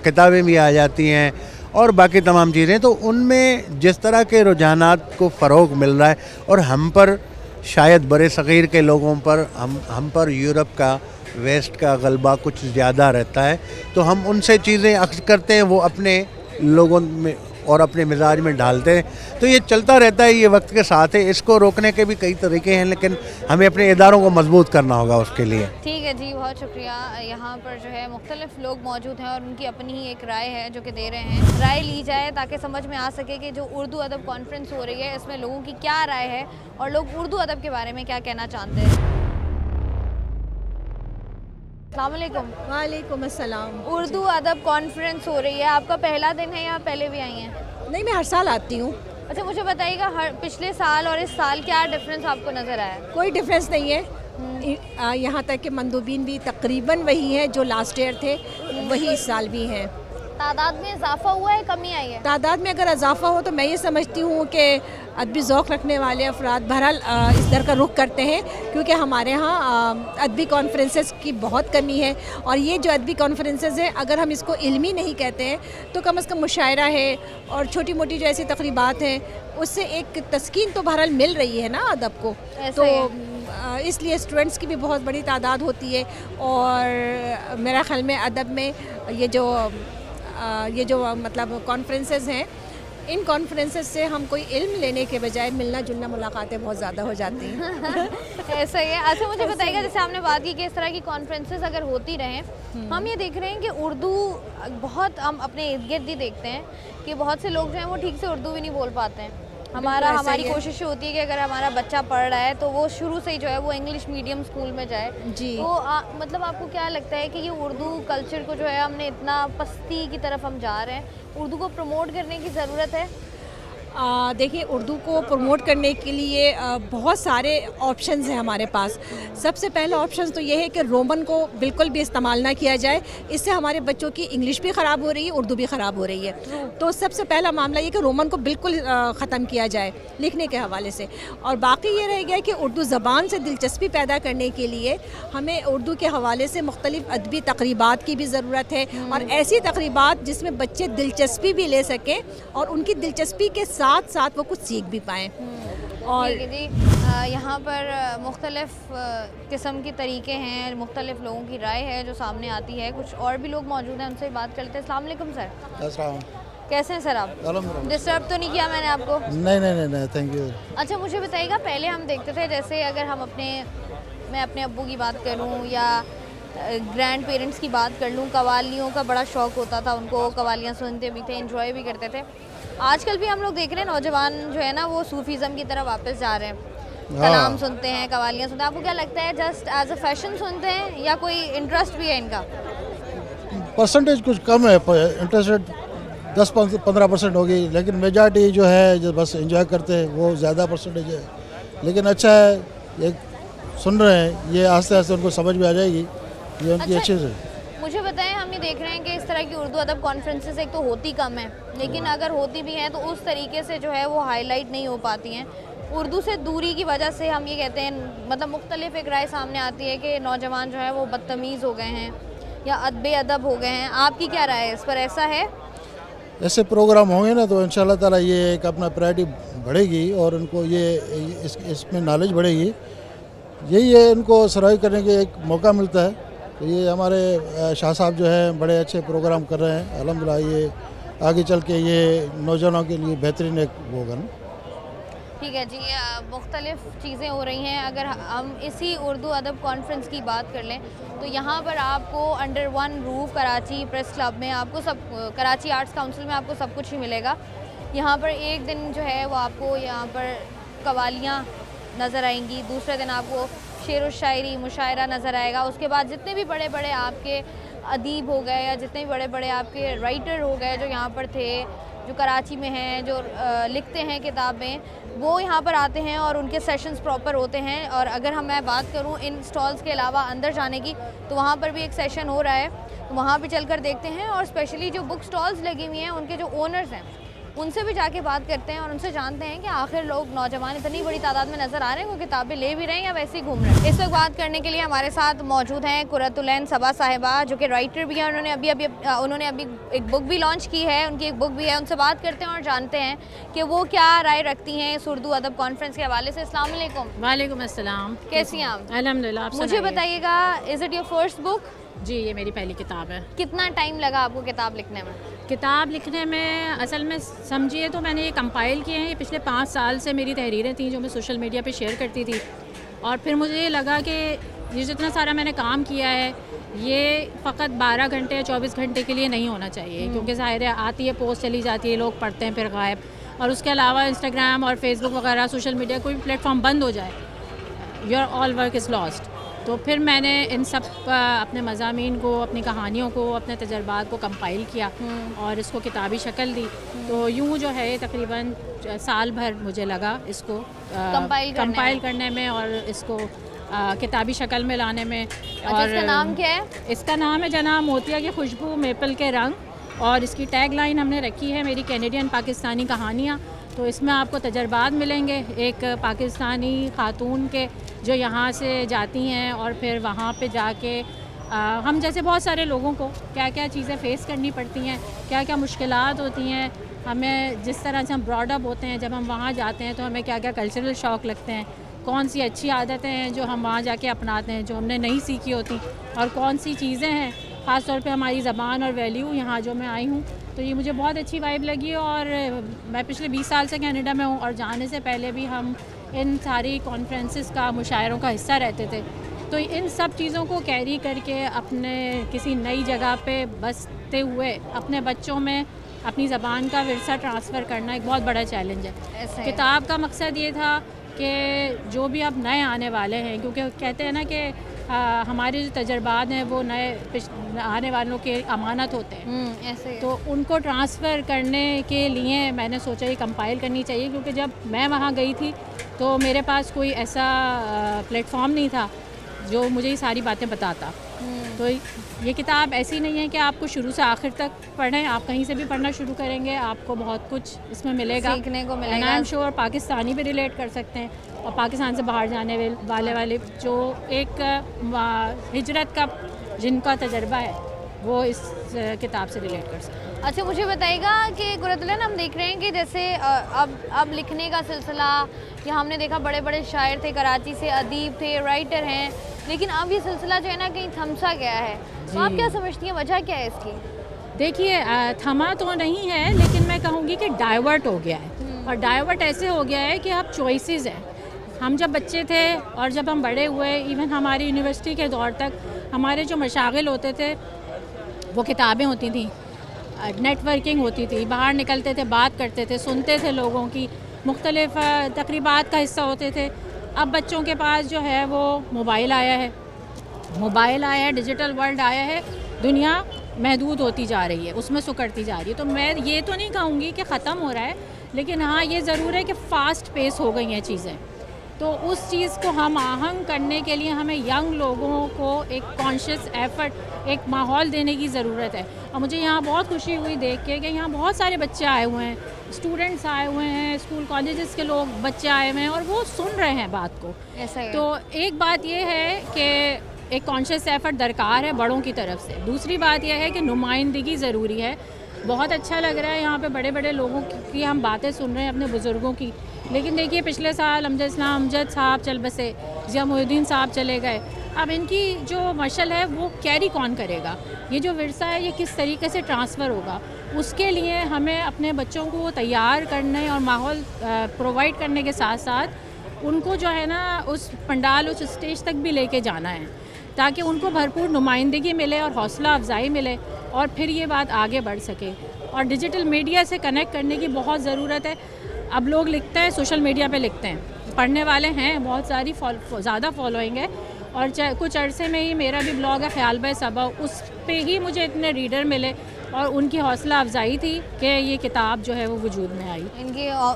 किताबें भी आ जाती हैं और बाकी तमाम चीज़ें, तो उनमें जिस तरह के रुझानात को फ़रोग़ मिल रहा है और हम पर शायद बड़े सग़ीर के लोगों पर हम पर यूरोप का, वेस्ट का गलबा कुछ ज़्यादा रहता है, तो हम उनसे चीज़ें अक्स करते हैं, वो अपने लोगों में और अपने मिजाज में डालते हैं। तो ये चलता रहता है, ये वक्त के साथ है। इसको रोकने के भी कई तरीके हैं, लेकिन हमें अपने इदारों को मजबूत करना होगा उसके लिए। ठीक है जी, बहुत शुक्रिया। यहाँ पर जो है मुख्तलिफ लोग मौजूद हैं और उनकी अपनी ही एक राय है जो कि दे रहे हैं। राय ली जाए ताकि समझ में आ सके कि जो उर्दू अदब कॉन्फ्रेंस हो रही है इसमें लोगों की क्या राय है और लोग उर्दू अदब के बारे में क्या कहना चाहते हैं। अस्सलामुअलैकुम। वालेकुम अस्सलाम। उर्दू अदब कॉन्फ्रेंस हो रही है, आपका पहला दिन है या पहले भी आई हैं? नहीं, मैं हर साल आती हूँ। अच्छा, मुझे बताइएगा पिछले साल और इस साल क्या डिफरेंस आपको नज़र आया? कोई डिफरेंस नहीं है। यहाँ तक कि मंदूबीन भी तकरीबन वही हैं जो लास्ट ईयर थे, वही इस साल भी हैं। तादाद में इजाफा हुआ है, कमी आई है? तादाद में अगर इजाफा हो तो मैं ये समझती हूँ कि अदबी ज़ौक़ रखने वाले अफराद बहरहाल इस दर का रुख करते हैं, क्योंकि हमारे यहाँ अदबी कॉन्फ्रेंसेस की बहुत कमी है। और ये जो अदबी कॉन्फ्रेंसेस हैं, अगर हम इसको इल्मी नहीं कहते हैं तो कम से कम मुशायरा है और छोटी मोटी जो ऐसी तकरीबात हैं, उससे एक तस्कीन तो बहरहाल मिल रही है ना अदब को। तो इसलिए स्टूडेंट्स की भी बहुत बड़ी तादाद होती है। और मेरा ख्याल में अदब में ये जो मतलब कॉन्फ्रेंसेस हैं, इन कॉन्फ्रेंसेस से हम कोई इल्म लेने के बजाय मिलना जुलना मुलाकातें बहुत ज़्यादा हो जाती हैं। ऐसा ही है। अच्छा, मुझे बताइएगा, जैसे आपने बात की कि इस तरह की कॉन्फ्रेंसेस अगर होती रहें, हम ये देख रहे हैं कि उर्दू बहुत, हम अपने इर्द गिर्द ही देखते हैं कि बहुत से लोग जो हैं वो ठीक से उर्दू भी नहीं बोल पाते हैं। हमारी कोशिश होती है कि अगर हमारा बच्चा पढ़ रहा है तो वो शुरू से ही जो है वो इंग्लिश मीडियम स्कूल में जाए जी। तो मतलब आपको क्या लगता है कि ये उर्दू कल्चर को जो है हमने इतना पस्ती की तरफ हम जा रहे हैं, उर्दू को प्रमोट करने की ज़रूरत है? देखिए, उर्दू को प्रमोट करने के लिए बहुत सारे ऑप्शंस हैं हमारे पास। सबसे पहला ऑप्शन तो ये है कि रोमन को बिल्कुल भी इस्तेमाल ना किया जाए। इससे हमारे बच्चों की इंग्लिश भी ख़राब हो रही है, उर्दू भी ख़राब हो रही है। तो सबसे पहला मामला ये कि रोमन को बिल्कुल ख़त्म किया जाए लिखने के हवाले से। और बाकी ये रह गया कि उर्दू ज़बान से दिलचस्पी पैदा करने के लिए हमें उर्दू के हवाले से मुख्तलिफ़ अदबी तकरीबात की भी ज़रूरत है, और ऐसी तकरीबात जिसमें बच्चे दिलचस्पी भी ले सकें और उनकी दिलचस्पी के साथ साथ वो कुछ सीख भी पाएँ। और जी, यहाँ पर मुख्तलिफ़ किस्म के तरीके हैं, मुख्तलिफ़ लोगों की राय है जो सामने आती है। कुछ और भी लोग मौजूद हैं, उनसे बात करते हैं। अस्सलाम वालेकुम सर। अस्सलाम। कैसे हैं सर आप? डिस्टर्ब तो नहीं किया मैंने आपको? नहीं, थैंक यू। अच्छा, मुझे बताइएगा, पहले हम देखते थे, जैसे अगर मैं अपने अब्बू की बात करूँ या ग्रैंड पेरेंट्स की बात कर लूँ, कवालियों का बड़ा शौक़ होता था उनको, कवालियाँ सुनते भी थे, एंजॉय भी करते थे। आजकल भी हम लोग देख रहे हैं नौजवान जो है ना वो सूफीज़म की तरफ वापस जा रहे हैं, कलाम सुनते हैं, कवालियाँ सुनते हैं। आपको क्या लगता है, जस्ट एज अ फैशन सुनते हैं या कोई इंटरेस्ट भी है इनका? परसेंटेज कुछ कम है, इंटरेस्टेड 10-15% होगी, लेकिन मेजॉरिटी जो है जो बस एंजॉय करते हैं वो ज़्यादा परसेंटेज है। लेकिन अच्छा है, ये सुन रहे हैं, ये आस्ते आस्ते उनको समझ में आ जाएगी, ये उनकी अच्छी से। मुझे बताएं, हम ये देख रहे हैं कि इस तरह की उर्दू अदब कॉन्फ्रेंसेस एक तो होती कम है, लेकिन अगर होती भी हैं तो उस तरीके से जो है वो हाईलाइट नहीं हो पाती हैं। उर्दू से दूरी की वजह से हम ये कहते हैं, मतलब मुख्तलिफ एक राय सामने आती है कि नौजवान जो है वो बदतमीज़ हो गए हैं या बेअदब हो गए हैं। आपकी क्या राय है इस पर? ऐसा है? ऐसे प्रोग्राम होंगे ना तो इंशाल्लाह ताला ये एक अपना प्रायोरिटी बढ़ेगी और उनको ये इसमें नॉलेज बढ़ेगी। यही है, इनको सर्वाइव करने के एक मौका मिलता है। तो ये हमारे शाह साहब जो है बड़े अच्छे प्रोग्राम कर रहे हैं, अल्हम्दुलिल्लाह। ये आगे चल के ये नौजवानों के लिए बेहतरीन एक होगा ना। ठीक है जी, मुख्तलिफ़ चीज़ें हो रही हैं। अगर हम इसी उर्दू अदब कॉन्फ्रेंस की बात कर लें तो यहाँ पर आपको under one roof Karachi press club में आपको सब, कराची आर्ट्स काउंसिल में आपको सब कुछ ही मिलेगा। यहाँ पर एक दिन जो है वो आपको यहाँ पर कवालियाँ नज़र आएंगी, दूसरे दिन आपको शेर व शायरी मुशायरा नज़र आएगा। उसके बाद जितने भी बड़े बड़े आपके अदीब हो गए या जितने भी बड़े बड़े आपके राइटर हो गए जो यहाँ पर थे, जो कराची में हैं, जो लिखते हैं किताबें, वो यहाँ पर आते हैं और उनके सेशंस प्रॉपर होते हैं। और अगर मैं बात करूँ इन स्टॉल्स के अलावा अंदर जाने की, तो वहाँ पर भी एक सेशन हो रहा है, तो वहाँ भी चलकर देखते हैं। और स्पेशली जो बुक स्टॉल्स लगी हुई हैं उनके जो ओनर्स हैं उनसे भी जाके बात करते हैं और उनसे जानते हैं कि आखिर लोग नौजवान इतनी बड़ी तादाद में नज़र आ रहे हैं, वो किताबें ले भी रहे हैं या वैसे ही घूम रहे हैं। इस वक्त बात करने के लिए हमारे साथ मौजूद हैं कुर्रतुलैन सबा साहिबा, जो कि राइटर भी हैं। उन्होंने अभी एक बुक भी लॉन्च की है, उनकी एक बुक भी है। उनसे बात करते हैं और जानते हैं कि वो क्या राय रखती हैं इस उर्दू अदब कॉन्फ्रेंस के हवाले से। अस्सलाम वालेकुम। वालेकुम अस्सलाम। कैसी हैं आप? अल्हम्दुलिल्लाह। मुझे बताइएगा, is it your first book? जी, ये मेरी पहली किताब है। कितना टाइम लगा आपको किताब लिखने में? किताब लिखने में असल में समझिए तो मैंने ये कंपाइल किए हैं। ये पिछले 5 साल से मेरी तहरीरें थी जो मैं सोशल मीडिया पे शेयर करती थी, और फिर मुझे ये लगा कि ये जितना सारा मैंने काम किया है ये फ़कत 12 घंटे या 24 घंटे के लिए नहीं होना चाहिए, क्योंकि ज़ाहिर है आती है पोस्ट चली जाती है, लोग पढ़ते हैं फिर गायब, और उसके अलावा इंस्टाग्राम और फेसबुक वगैरह सोशल मीडिया कोई भी प्लेटफॉर्म बंद हो जाए, your all work is lost. तो फिर मैंने इन सब अपने मज़ामीन को, अपनी कहानियों को, अपने तजर्बात को कंपाइल किया और इसको किताबी शक्ल दी। तो यूँ जो है तकरीबन साल भर मुझे लगा इसको कंपाइल करने में और इसको किताबी शक्ल में लाने में। और इसका नाम क्या है? इसका नाम है जनाब मोतिया की खुशबू मेपल के रंग, और इसकी टैग लाइन हमने रखी है मेरी कैनेडियन पाकिस्तानी कहानियाँ। तो इसमें आपको तजर्बात मिलेंगे एक पाकिस्तानी खातून के जो यहाँ से जाती हैं और फिर वहाँ पे जाके हम जैसे बहुत सारे लोगों को क्या क्या चीज़ें फ़ेस करनी पड़ती हैं, क्या क्या मुश्किलात होती हैं, हमें जिस तरह से हम ब्रॉडअप होते हैं, जब हम वहाँ जाते हैं तो हमें क्या क्या कल्चरल शौक़ लगते हैं, कौन सी अच्छी आदतें हैं जो हम वहाँ जाके अपनाते हैं जो हमने नहीं सीखी होती, और कौन सी चीज़ें हैं ख़ास तौर पे हमारी ज़बान और वैल्यू यहाँ जो मैं आई हूँ। तो ये मुझे बहुत अच्छी वाइब लगी, और मैं पिछले 20 साल से कनाडा में हूँ और जाने से पहले भी हम इन सारी कॉन्फ्रेंसेस का, मुशायरों का हिस्सा रहते थे। तो इन सब चीज़ों को कैरी करके अपने किसी नई जगह पे बसते हुए अपने बच्चों में अपनी ज़बान का विरसा ट्रांसफ़र करना एक बहुत बड़ा चैलेंज है। किताब का मकसद ये था कि जो भी अब नए आने वाले हैं, क्योंकि कहते हैं ना कि हमारे जो तजर्बात हैं वो नए आने वालों के अमानत होते हैं, ऐसे तो उनको ट्रांसफ़र करने के लिए मैंने सोचा ये कंपाइल करनी चाहिए। क्योंकि जब मैं वहाँ गई थी तो मेरे पास कोई ऐसा प्लेटफॉर्म नहीं था जो मुझे ये सारी बातें बताता। तो ये किताब ऐसी नहीं है कि आपको शुरू से आखिर तक पढ़ें, आप कहीं से भी पढ़ना शुरू करेंगे आपको बहुत कुछ इसमें मिलेगा, सीखने को मिलेगा। आई एम श्योर पाकिस्तानी भी रिलेट कर सकते हैं, और पाकिस्तान से बाहर जाने वाले जो एक हिजरत का जिनका तजर्बा है वो इस किताब से रिलेट कर सकते हैं। अच्छा, मुझे बताइएगा कि कुर्रतुलैन, हम देख रहे हैं कि जैसे अब लिखने का सिलसिला, कि हमने देखा बड़े बड़े शायर थे, कराची से अदीब थे, राइटर हैं, लेकिन अब ये सिलसिला जो है ना कहीं थमसा गया है। तो आप क्या समझती हैं, वजह क्या है इसकी? देखिए, थमा तो नहीं है, लेकिन मैं कहूँगी कि डाइवर्ट हो गया है। और डाइवर्ट ऐसे हो गया है कि अब चॉइसेस हैं। हम जब बच्चे थे और जब हम बड़े हुए, इवन हमारी यूनिवर्सिटी के दौर तक, हमारे जो मशागिल होते थे वो किताबें होती थी, नेटवर्किंग होती थी, बाहर निकलते थे, बात करते थे, सुनते थे लोगों की, मुख्तलिफ़ तकरीबात का हिस्सा होते थे। अब बच्चों के पास जो है वो मोबाइल आया है, डिजिटल वर्ल्ड आया है, दुनिया महदूद होती जा रही है, उसमें सुकड़ती जा रही है। तो मैं ये तो नहीं कहूँगी कि ख़त्म हो रहा है, लेकिन हाँ ये ज़रूर है कि फ़ास्ट पेस हो गई हैं चीज़ें। तो उस चीज़ को हम आहंग करने के लिए हमें यंग लोगों को एक कॉन्शियस एफ़र्ट, एक माहौल देने की ज़रूरत है। और मुझे यहाँ बहुत खुशी हुई देख के कि यहाँ बहुत सारे बच्चे आए हुए हैं, स्टूडेंट्स आए हुए हैं, स्कूल कॉलेजेस के लोग, बच्चे आए हुए हैं और वो सुन रहे हैं बात को। ऐसा है। तो एक बात ये है कि एक कॉन्शियस एफ़र्ट दरकार है बड़ों की तरफ से। दूसरी बात यह है कि नुमाइंदगी ज़रूरी है। बहुत अच्छा लग रहा है यहाँ पे बड़े बड़े लोगों की हम बातें सुन रहे हैं, अपने बुज़ुर्गों की। लेकिन देखिए, पिछले साल अमजद साहब चल बसे, ज़िया मोहिउद्दीन साहब चले गए। अब इनकी जो मशल है वो कैरी कौन करेगा? ये जो विरसा है ये किस तरीके से ट्रांसफ़र होगा? उसके लिए हमें अपने बच्चों को तैयार करने और माहौल प्रोवाइड करने के साथ साथ उनको जो है ना उस पंडाल, उस स्टेज तक भी लेके जाना है, ताकि उनको भरपूर नुमाइंदगी मिले और हौसला अफजाई मिले, और फिर ये बात आगे बढ़ सके। और डिजिटल मीडिया से कनेक्ट करने की बहुत ज़रूरत है। अब लोग लिखते हैं, सोशल मीडिया पे लिखते हैं, पढ़ने वाले हैं, बहुत सारी ज़्यादा फॉलोइंग है। और कुछ अरसे में ही मेरा भी ब्लॉग है ख्याल बे सबा, उस पे ही मुझे इतने रीडर मिले और उनकी हौसला अफजाई थी कि ये किताब जो है वो वजूद में आई।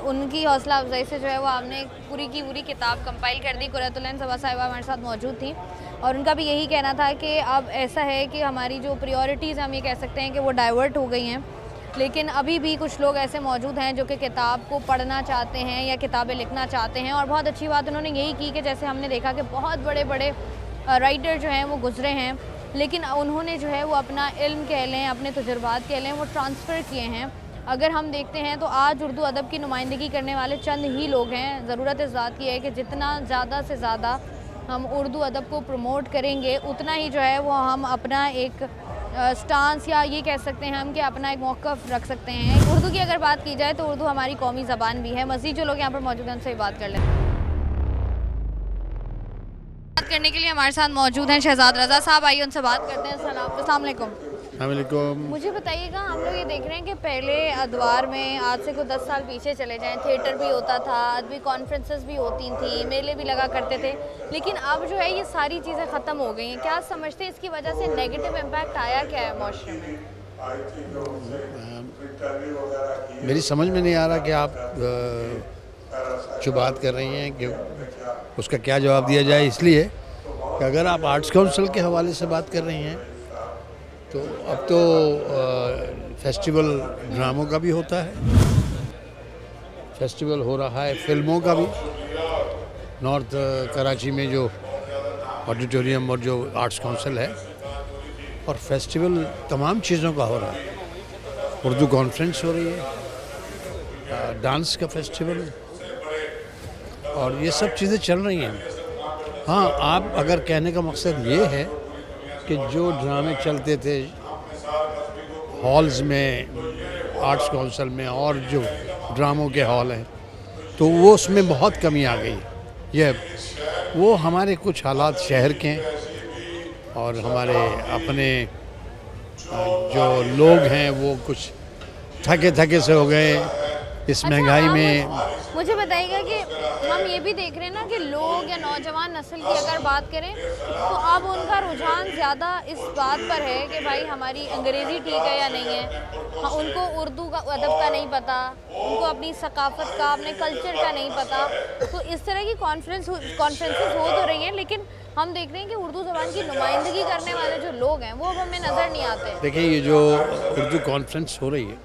उनकी हौसला अफजाई से जो है वो आपने पूरी की पूरी किताब कंपाइल कर दी। कुरैतुल सबा साहिबा हमारे साथ मौजूद थी और उनका भी यही कहना था कि अब ऐसा है कि हमारी जो प्रायोरिटीज़ हम ये कह सकते हैं कि वो डाइवर्ट हो गई हैं, लेकिन अभी भी कुछ लोग ऐसे मौजूद हैं जो कि किताब को पढ़ना चाहते हैं या किताबें लिखना चाहते हैं। और बहुत अच्छी बात उन्होंने यही की कि जैसे हमने देखा कि बहुत बड़े बड़े राइटर जो हैं वो गुजरे हैं, लेकिन उन्होंने जो है वो अपना इल्म कह लें, अपने तजुर्बात कह लें, वो ट्रांसफ़र किए हैं। अगर हम देखते हैं तो आज उर्दू अदब की नुमाइंदगी करने वाले चंद ही लोग हैं। ज़रूरत इस बात की है कि जितना ज़्यादा से ज़्यादा हम उर्दू अदब को प्रमोट करेंगे, उतना ही जो है वो हम अपना एक स्टांस या ये कह सकते हैं हम कि अपना एक मौक़िफ़ रख सकते हैं। उर्दू की अगर बात की जाए तो उर्दू हमारी कौमी ज़बान भी है। मज़ीद जो लोग यहाँ पर मौजूद हैं उनसे ही बात कर लें। बात करने के लिए हमारे साथ मौजूद हैं शहजाद रज़ा साहब, आइए उनसे बात करते हैं। अस्सलाम वालेकुम। मुझे बताइएगा, हम लोग ये देख रहे हैं कि पहले अदवार में आज से कुछ 10 साल पीछे चले जाएं, थिएटर भी होता था, अदबी कॉन्फ्रेंसेस भी होती थी, मेले भी लगा करते थे, लेकिन अब जो है ये सारी चीज़ें ख़त्म हो गई हैं। क्या समझते हैं इसकी वजह से नेगेटिव इम्पैक्ट आया क्या है माशरे में? मेरी समझ में नहीं आ रहा कि आप जो बात कर रही हैं कि उसका क्या जवाब दिया जाए, इसलिए कि अगर आप आर्ट्स काउंसिल के हवाले से बात कर रही हैं तो अब तो फेस्टिवल ड्रामों का भी होता है, फेस्टिवल हो रहा है फिल्मों का भी। नॉर्थ कराची में जो ऑडिटोरियम और जो आर्ट्स काउंसिल है, और फेस्टिवल तमाम चीज़ों का हो रहा है। उर्दू कॉन्फ्रेंस हो रही है, डांस का फेस्टिवल, और ये सब चीज़ें चल रही हैं। हाँ, आप अगर कहने का मकसद ये है कि जो ड्रामे चलते थे हॉल्स में, आर्ट्स काउंसिल में, और जो ड्रामों के हॉल हैं, तो वो उसमें बहुत कमी आ गई। ये वो हमारे कुछ हालात शहर के हैं और हमारे अपने जो लोग हैं वो कुछ थके से हो गए इस महंगाई में। मुझे बताइएगा कि हम ये भी देख रहे हैं ना कि लोग या नौजवान नस्ल की अगर बात करें तो अब उनका रुझान ज़्यादा इस बात पर है कि भाई हमारी अंग्रेज़ी ठीक है या नहीं है। हाँ, उनको उर्दू का अदब का नहीं पता, उनको अपनी सकाफ़त का, अपने कल्चर का नहीं पता। तो इस तरह की कॉन्फ्रेंसेस हो तो रही हैं, लेकिन हम देख रहे हैं कि उर्दू ज़बान की नुमाइंदगी करने वाले जो लोग हैं वो अब हमें नज़र नहीं आते। देखिए, ये जो उर्दू कॉन्फ्रेंस हो रही है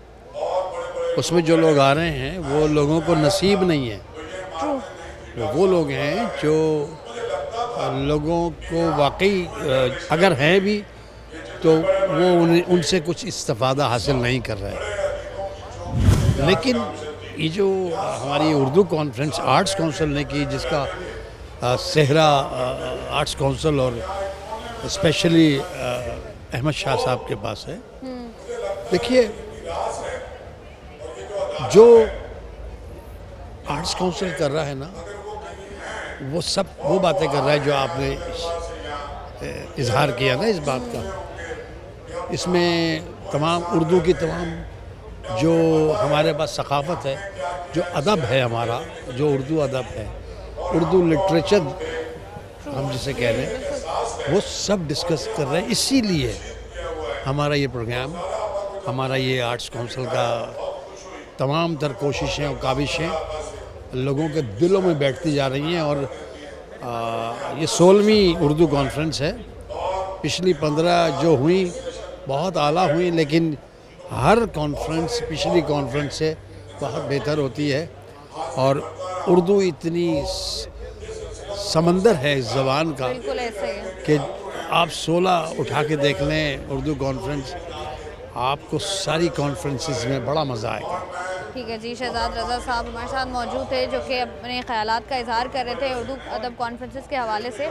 उसमें जो लोग आ रहे हैं वो लोगों को नसीब नहीं है। वो लोग हैं जो लोगों को वाकई अगर हैं भी तो वो उनसे कुछ इस्तिफ़ादा हासिल नहीं कर रहे। लेकिन ये जो हमारी उर्दू कॉन्फ्रेंस आर्ट्स काउंसिल ने की, जिसका सेहरा आर्ट्स काउंसिल और स्पेशली अहमद शाह साहब के पास है। देखिए, जो आर्ट्स काउंसिल कर रहा है ना, वो बातें कर रहा है जो आपने इजहार किया ना इस बात का। इसमें तमाम उर्दू की तमाम जो हमारे पास सकाफ़त है, जो अदब है हमारा, जो उर्दू अदब है, उर्दू लिटरेचर हम जिसे कह रहे हैं, वो सब डिस्कस कर रहे हैं। इसीलिए हमारा ये प्रोग्राम, हमारा ये आर्ट्स काउंसिल का तमाम तर कोशिशें और काविशें लोगों के दिलों में बैठती जा रही हैं। और ये 16वीं उर्दू कॉन्फ्रेंस है। पिछली 15 जो हुई बहुत आला हुई, लेकिन हर कॉन्फ्रेंस पिछली कॉन्फ्रेंस से बहुत बेहतर होती है। और उर्दू इतनी समंदर है इस ज़बान का कि आप 16 उठा के देख लें उर्दू कॉन्फ्रेंस, आपको सारी कॉन्फ्रेंसेस में बड़ा मज़ा आएगा। ठीक है जी, शहजाद रज़ा साहब हमारे साथ मौजूद थे जो कि अपने ख़यालात का इजहार कर रहे थे उर्दू अदब कॉन्फ्रेंसेस के हवाले से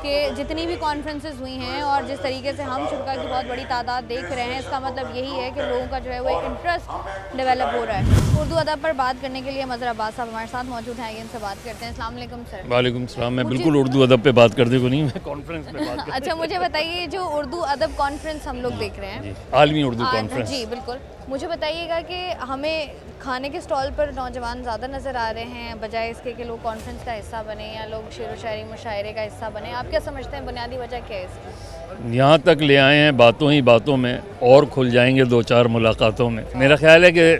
कि जितनी भी कॉन्फ्रेंसेस हुई हैं और जिस तरीके से हम शुरा की बहुत बड़ी तादाद देख रहे हैं, इसका मतलब यही है कि लोगों का जो है वो एक इंटरेस्ट डेवलप हो रहा है। उर्दू अदब पर बात करने के लिए मज़हर अब्बास साहब हमारे साथ मौजूद हैं, इनसे बात करते हैं। अस्सलाम वालेकुम सर। वालेकुम सलाम। मैं बिल्कुल उर्दू अदब पे बात करने को नहीं, मैं कॉन्फ्रेंस पे बात अच्छा, मुझे बताइए जो उर्दू अदब कॉन्फ्रेंस हम लोग देख रहे हैं, आलमी उर्दू कॉन्फ्रेंस, जी बिल्कुल, مجھے بتائیے گا کہ ہمیں کھانے کے اسٹال پر نوجوان زیادہ نظر آ رہے ہیں بجائے اس کے کہ لوگ کانفرنس کا حصہ بنے یا لوگ شعر و شاعری مشاعرے کا حصہ بنے. آپ کیا سمجھتے ہیں بنیادی وجہ کیا ہے اس کی؟ یہاں تک لے آئے ہیں باتوں ہی باتوں میں اور کھل جائیں گے 2-4 ملاقاتوں میں. میرا خیال ہے کہ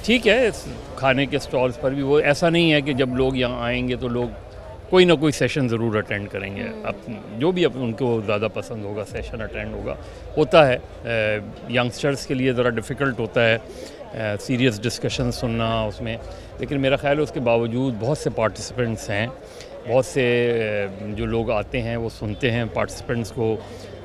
ٹھیک ہے کھانے کے اسٹالز پر بھی وہ ایسا نہیں ہے کہ جب لوگ یہاں آئیں گے تو لوگ کوئی نہ کوئی سیشن ضرور اٹینڈ کریں گے. اب جو بھی ان کو زیادہ پسند ہوگا سیشن اٹینڈ ہوتا ہے. ینگسٹرز کے لیے ذرا ڈیفیکلٹ ہوتا ہے سیریس ڈسکشن سننا اس میں, لیکن میرا خیال ہے اس کے باوجود بہت سے پارٹیسپینٹس ہیں, بہت سے جو لوگ آتے ہیں وہ سنتے ہیں پارٹیسپینٹس کو,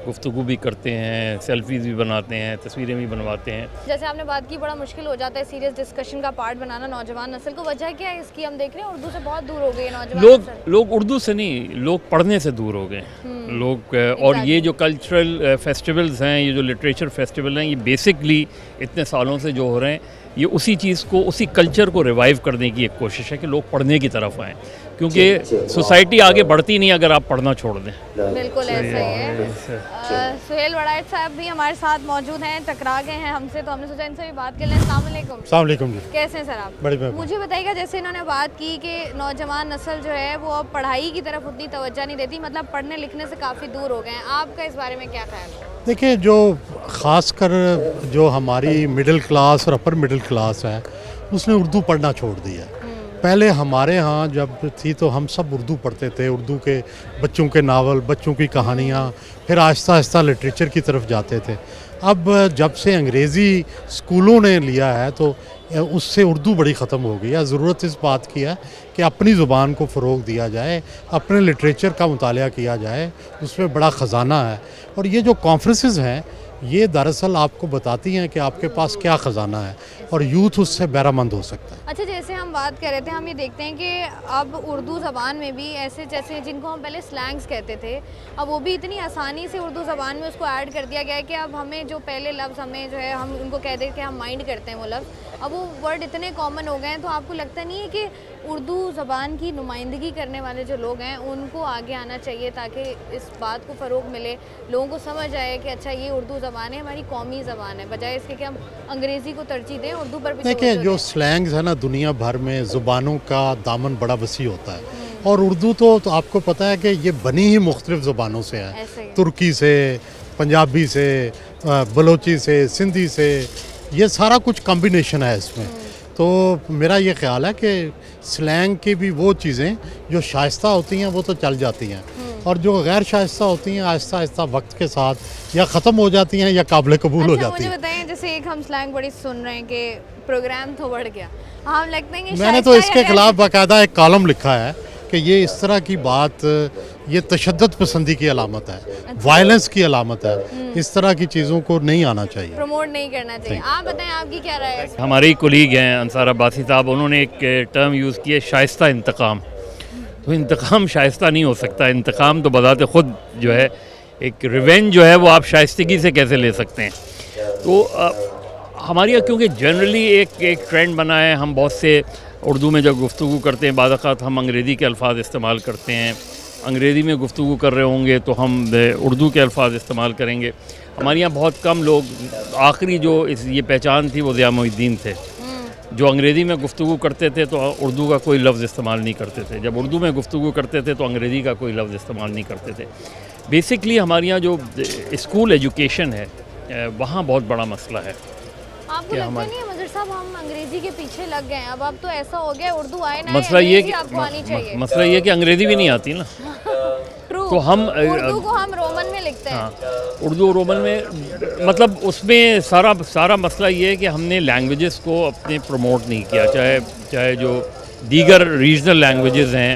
گفتگو بھی کرتے ہیں, سیلفیز بھی بناتے ہیں, تصویریں بھی بنواتے ہیں. جیسے آپ نے بات کی بڑا مشکل ہو جاتا ہے سیریس ڈسکشن کا پارٹ بنانا نوجوان نسل کو, وجہ کیا ہے اس کی؟ ہم دیکھ رہے ہیں اردو سے بہت دور ہو گئے نوجوان لوگ اردو سے نہیں, لوگ پڑھنے سے دور ہو گئے لوگ. اور یہ جو کلچرل فیسٹیولز ہیں, یہ جو لٹریچر فیسٹیول ہیں, یہ بیسکلی اتنے سالوں سے جو ہو رہے ہیں یہ اسی چیز کو, اسی کلچر کو ریوائیو کرنے کی ایک کوشش ہے کہ لوگ پڑھنے کی طرف آئیں, کیونکہ سوسائٹی آگے بڑھتی نہیں اگر آپ پڑھنا چھوڑ دیں. بالکل ایسا ہی ہے. سہیل وڑائچ صاحب بھی ہمارے ساتھ موجود ہیں, ٹکرا گئے ہیں ہم سے, تو ہم نے سوچا ان سے بھی بات کر لیں. السلام علیکم. السلام علیکم جی. کیسے ہیں سر آپ؟ مجھے بتائیے گا جیسے انہوں نے بات کی کہ نوجوان نسل جو ہے وہ اب پڑھائی کی طرف اتنی توجہ نہیں دیتی, مطلب پڑھنے لکھنے سے کافی دور ہو گئے ہیں, آپ کا اس بارے میں کیا خیال ہے؟ دیکھیں جو خاص کر جو ہماری مڈل کلاس اور اپر مڈل کلاس ہے اس نے اردو پڑھنا چھوڑ دیا. پہلے ہمارے ہاں جب تھی تو ہم سب اردو پڑھتے تھے, اردو کے بچوں کے ناول, بچوں کی کہانیاں, پھر آہستہ آہستہ لٹریچر کی طرف جاتے تھے. اب جب سے انگریزی اسکولوں نے لیا ہے تو اس سے اردو بڑی ختم ہو گئی ہے. ضرورت اس بات کی ہے کہ اپنی زبان کو فروغ دیا جائے, اپنے لٹریچر کا مطالعہ کیا جائے, اس میں بڑا خزانہ ہے. اور یہ جو کانفرنسز ہیں یہ دراصل آپ کو بتاتی ہیں کہ آپ کے پاس کیا خزانہ ہے اور یوتھ اس سے بہرہ مند ہو سکتا ہے. اچھا جیسے ہم بات کر رہے تھے, ہم یہ دیکھتے ہیں کہ اب اردو زبان میں بھی ایسے جیسے جن کو ہم پہلے سلینگز کہتے تھے, اب وہ بھی اتنی آسانی سے اردو زبان میں اس کو ایڈ کر دیا گیا ہے کہ اب ہمیں جو پہلے لفظ ہمیں جو ہے ہم ان کو کہتے کہ ہم مائنڈ کرتے ہیں وہ لفظ, اب وہ ورڈ اتنے کامن ہو گئے ہیں. تو آپ کو لگتا نہیں ہے کہ اردو زبان کی نمائندگی کرنے والے جو لوگ ہیں ان کو آگے آنا چاہیے تاکہ اس بات کو فروغ ملے, لوگوں کو سمجھ آئے کہ اچھا یہ اردو زبان ہے, ہماری قومی زبان ہے, بجائے اس کے کہ ہم انگریزی کو ترجیح دیں, اردو پر بھی. دیکھیں جو سلینگز ہے نا, دنیا بھر میں زبانوں کا دامن بڑا وسیع ہوتا ہے, اور اردو تو آپ کو پتہ ہے کہ یہ بنی ہی مختلف زبانوں سے ہے, ترکی سے, پنجابی سے, بلوچی سے, سندھی سے, یہ سارا کچھ کمبینیشن ہے اس میں. تو میرا یہ خیال ہے کہ سلینگ کی بھی وہ چیزیں جو شائستہ ہوتی ہیں وہ تو چل جاتی ہیں, اور جو غیر شائستہ ہوتی ہیں آہستہ آہستہ وقت کے ساتھ یا ختم ہو جاتی ہیں یا قابل قبول ہو جاتی ہیں. مجھے بتائیں جیسے ایک ہم سلینگ بڑی سن رہے ہیں کہ پروگرام تو بڑھ گیا, ہم لگتے ہیں کہ میں نے تو اس کے خلاف باقاعدہ ایک کالم لکھا ہے کہ یہ اس طرح کی بات یہ تشدد پسندی کی علامت ہے, وائلنس کی علامت ہے, اس طرح کی چیزوں کو نہیں آنا چاہیے, پروموٹ نہیں کرنا چاہیے. آپ بتائیں آپ کی کیا رائے ہے؟ ہمارے ہی کولیگ ہیں انصار عباسی صاحب, انہوں نے ایک ٹرم یوز کی ہے شائستہ انتقام. تو انتقام شائستہ نہیں ہو سکتا, انتقام تو بذات خود جو ہے ایک ریونج جو ہے وہ آپ شائستگی سے کیسے لے سکتے ہیں. تو ہمارے یہاں کیونکہ جنرلی ایک ٹرینڈ بنا ہے, ہم بہت سے اردو میں جب گفتگو کرتے ہیں بعض اوقات ہم انگریزی کے الفاظ استعمال کرتے ہیں, انگریزی میں گفتگو کر رہے ہوں گے تو ہم اردو کے الفاظ استعمال کریں گے. ہمارے یہاں بہت کم لوگ, آخری جو یہ پہچان تھی وہ ضیاء محی الدین تھے, جو انگریزی میں گفتگو کرتے تھے تو اردو کا کوئی لفظ استعمال نہیں کرتے تھے, جب اردو میں گفتگو کرتے تھے تو انگریزی کا کوئی لفظ استعمال نہیں کرتے تھے. بیسکلی ہمارے یہاں جو اسکول ایجوکیشن ہے وہاں بہت بڑا مسئلہ ہے. آپ کو لگتا نہیں ہے مظہر صاحب ہم انگریزی کے پیچھے لگ گئے ہیں, اب تو ایسا ہو گیا اردو آئے نہ مسئلہ یہ کہ انگریزی بھی نہیں آتی نا, تو ہم اردو کو ہم رومن میں لکھتے ہیں. اردو رومن میں مطلب اس میں سارا مسئلہ یہ ہے کہ ہم نے لینگویجز کو اپنے پروموٹ نہیں کیا, چاہے جو دیگر ریجنل لینگویجز ہیں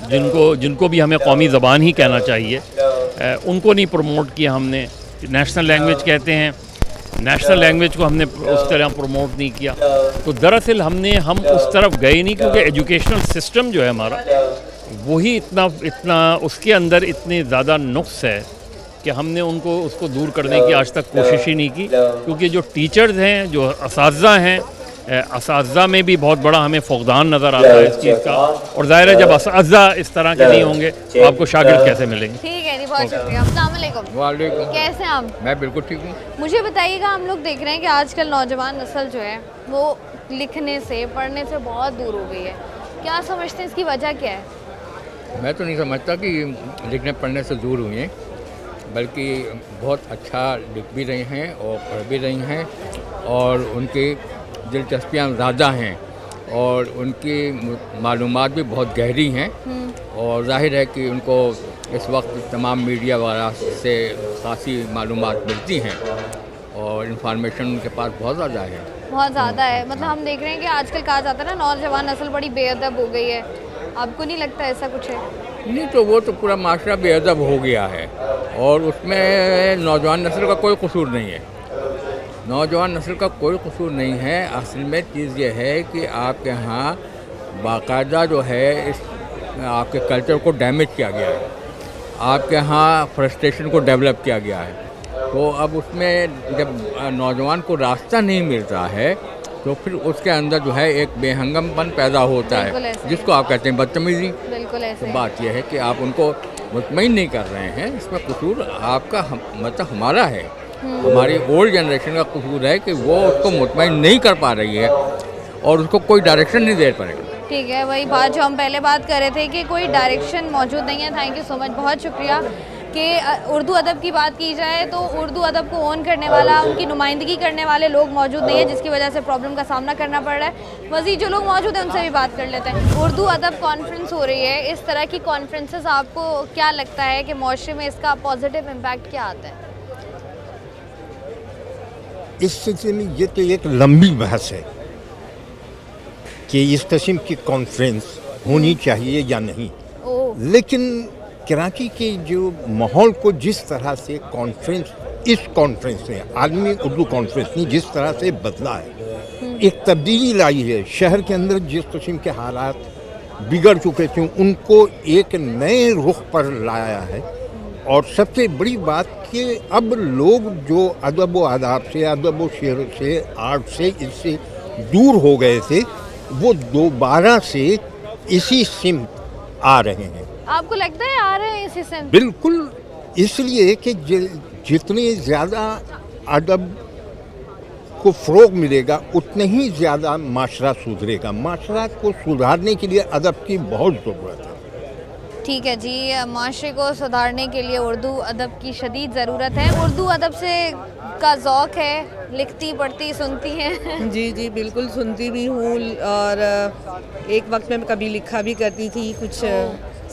جن کو بھی ہمیں قومی زبان ہی کہنا چاہیے, ان کو نہیں پروموٹ کیا ہم نے. نیشنل لینگویج کہتے ہیں, نیشنل لینگویج کو ہم نے اس طرح پروموٹ نہیں کیا. تو دراصل ہم اس طرف گئے نہیں, کیونکہ ایجوکیشنل سسٹم جو ہے ہمارا وہی اتنا اس کے اندر اتنے زیادہ نقص ہے کہ ہم نے اس کو دور کرنے کی آج تک کوشش ہی نہیں کی. کیونکہ جو ٹیچرز ہیں, جو اساتذہ ہیں, اساتذہ میں بھی بہت بڑا ہمیں فقدان نظر آتا ہے اس چیز کا، اور ظاہر ہے جب اساتذہ اس طرح کے نہیں ہوں گے تو آپ کو شاگرد کیسے ملیں گے؟ ٹھیک ہے جی، بہت شکریہ. السلام علیکم. وعلیکم. کیسے ہیں آپ؟ میں بالکل ٹھیک ہوں. مجھے بتائیے گا، ہم لوگ دیکھ رہے ہیں کہ آج کل نوجوان نسل جو ہے وہ لکھنے سے پڑھنے سے بہت دور ہو گئی ہے. کیا سمجھتے ہیں اس کی وجہ کیا ہے؟ میں تو نہیں سمجھتا کہ لکھنے پڑھنے سے دور ہوئی ہیں، بلکہ بہت اچھا لکھ بھی رہی ہیں اور پڑھ بھی رہی ہیں، اور ان کی دلچسپیاں زیادہ ہیں اور ان کی معلومات بھی بہت گہری ہیں، اور ظاہر ہے کہ ان کو اس وقت تمام میڈیا وغیرہ سے خاصی معلومات ملتی ہیں اور انفارمیشن ان کے پاس بہت زیادہ ہے. بہت زیادہ ہے. مطلب ہم دیکھ رہے ہیں کہ آج کل کہا جاتا ہے نا نوجوان نسل بڑی بے ادب ہو گئی ہے. آپ کو نہیں لگتا ایسا کچھ ہے؟ نہیں، تو وہ تو پورا معاشرہ بے ادب ہو گیا ہے، اور اس میں نوجوان نسل کا کوئی قصور نہیں ہے. نوجوان نسل کا کوئی قصور نہیں ہے. اصل میں چیز یہ ہے کہ آپ کے ہاں باقاعدہ جو ہے اس آپ کے کلچر کو ڈیمیج کیا گیا ہے، آپ کے ہاں فرسٹریشن کو ڈیولپ کیا گیا ہے. تو اب اس میں جب نوجوان کو راستہ نہیں ملتا ہے تو پھر اس کے اندر جو ہے ایک بے ہنگم پن پیدا ہوتا ہے، جس کو آپ کہتے ہیں بدتمیزی. بالکل ایسے. بات یہ ہے کہ آپ ان کو مطمئن نہیں کر رہے ہیں. اس میں قصور آپ کا مطلب ہمارا ہے، ہماری اولڈ جنریشن کا قصور ہے کہ وہ اس کو مطمئن نہیں کر پا رہی ہے اور اس کو کوئی ڈائریکشن نہیں دے پا رہی. ٹھیک ہے، وہی بات جو ہم پہلے بات کر رہے تھے کہ کوئی ڈائریکشن موجود نہیں ہے. تھینک یو سو مچ، بہت شکریہ. کہ اردو ادب کی بات کی جائے تو اردو ادب کو اون کرنے والا، ان کی نمائندگی کرنے والے لوگ موجود نہیں ہیں، جس کی وجہ سے پرابلم کا سامنا کرنا پڑ رہا ہے. مزید جو لوگ موجود ہیں ان سے بھی بات کر لیتے ہیں. اردو ادب کانفرنس ہو رہی ہے، اس طرح کی کانفرنسز آپ کو کیا لگتا ہے کہ معاشرے میں اس کا پازیٹیو امپیکٹ کیا آتا ہے؟ اس سلسلے میں یہ تو ایک لمبی بحث ہے کہ اس قسم کی کانفرنس ہونی چاہیے یا نہیں، لیکن کراچی کے جو ماحول کو جس طرح سے اس کانفرنس نے عالمی اردو کانفرنس نے جس طرح سے بدلا ہے، ایک تبدیلی لائی ہے. شہر کے اندر جس قسم کے حالات بگڑ چکے تھے ان کو ایک نئے رخ پر لایا ہے. اور سب سے بڑی بات کہ اب لوگ جو ادب و آداب سے، ادب و شعر سے، آرٹ سے اس سے دور ہو گئے تھے، وہ دوبارہ سے اسی سمت آ رہے ہیں. آپ کو لگتا ہے آ رہے ہیں اسی سمت؟ بالکل، اس لیے کہ جتنے زیادہ ادب کو فروغ ملے گا اتنے ہی زیادہ معاشرہ سدھرے گا. معاشرہ کو سدھارنے کے لیے ادب کی بہت ضرورت ہے. ٹھیک ہے جی، معاشرے کو سدھارنے کے لیے اردو ادب کی شدید ضرورت ہے. اردو ادب سے کا ذوق ہے، لکھتی پڑھتی سنتی ہیں؟ جی جی بالکل، سنتی بھی ہوں، اور ایک وقت میں کبھی لکھا بھی کرتی تھی. کچھ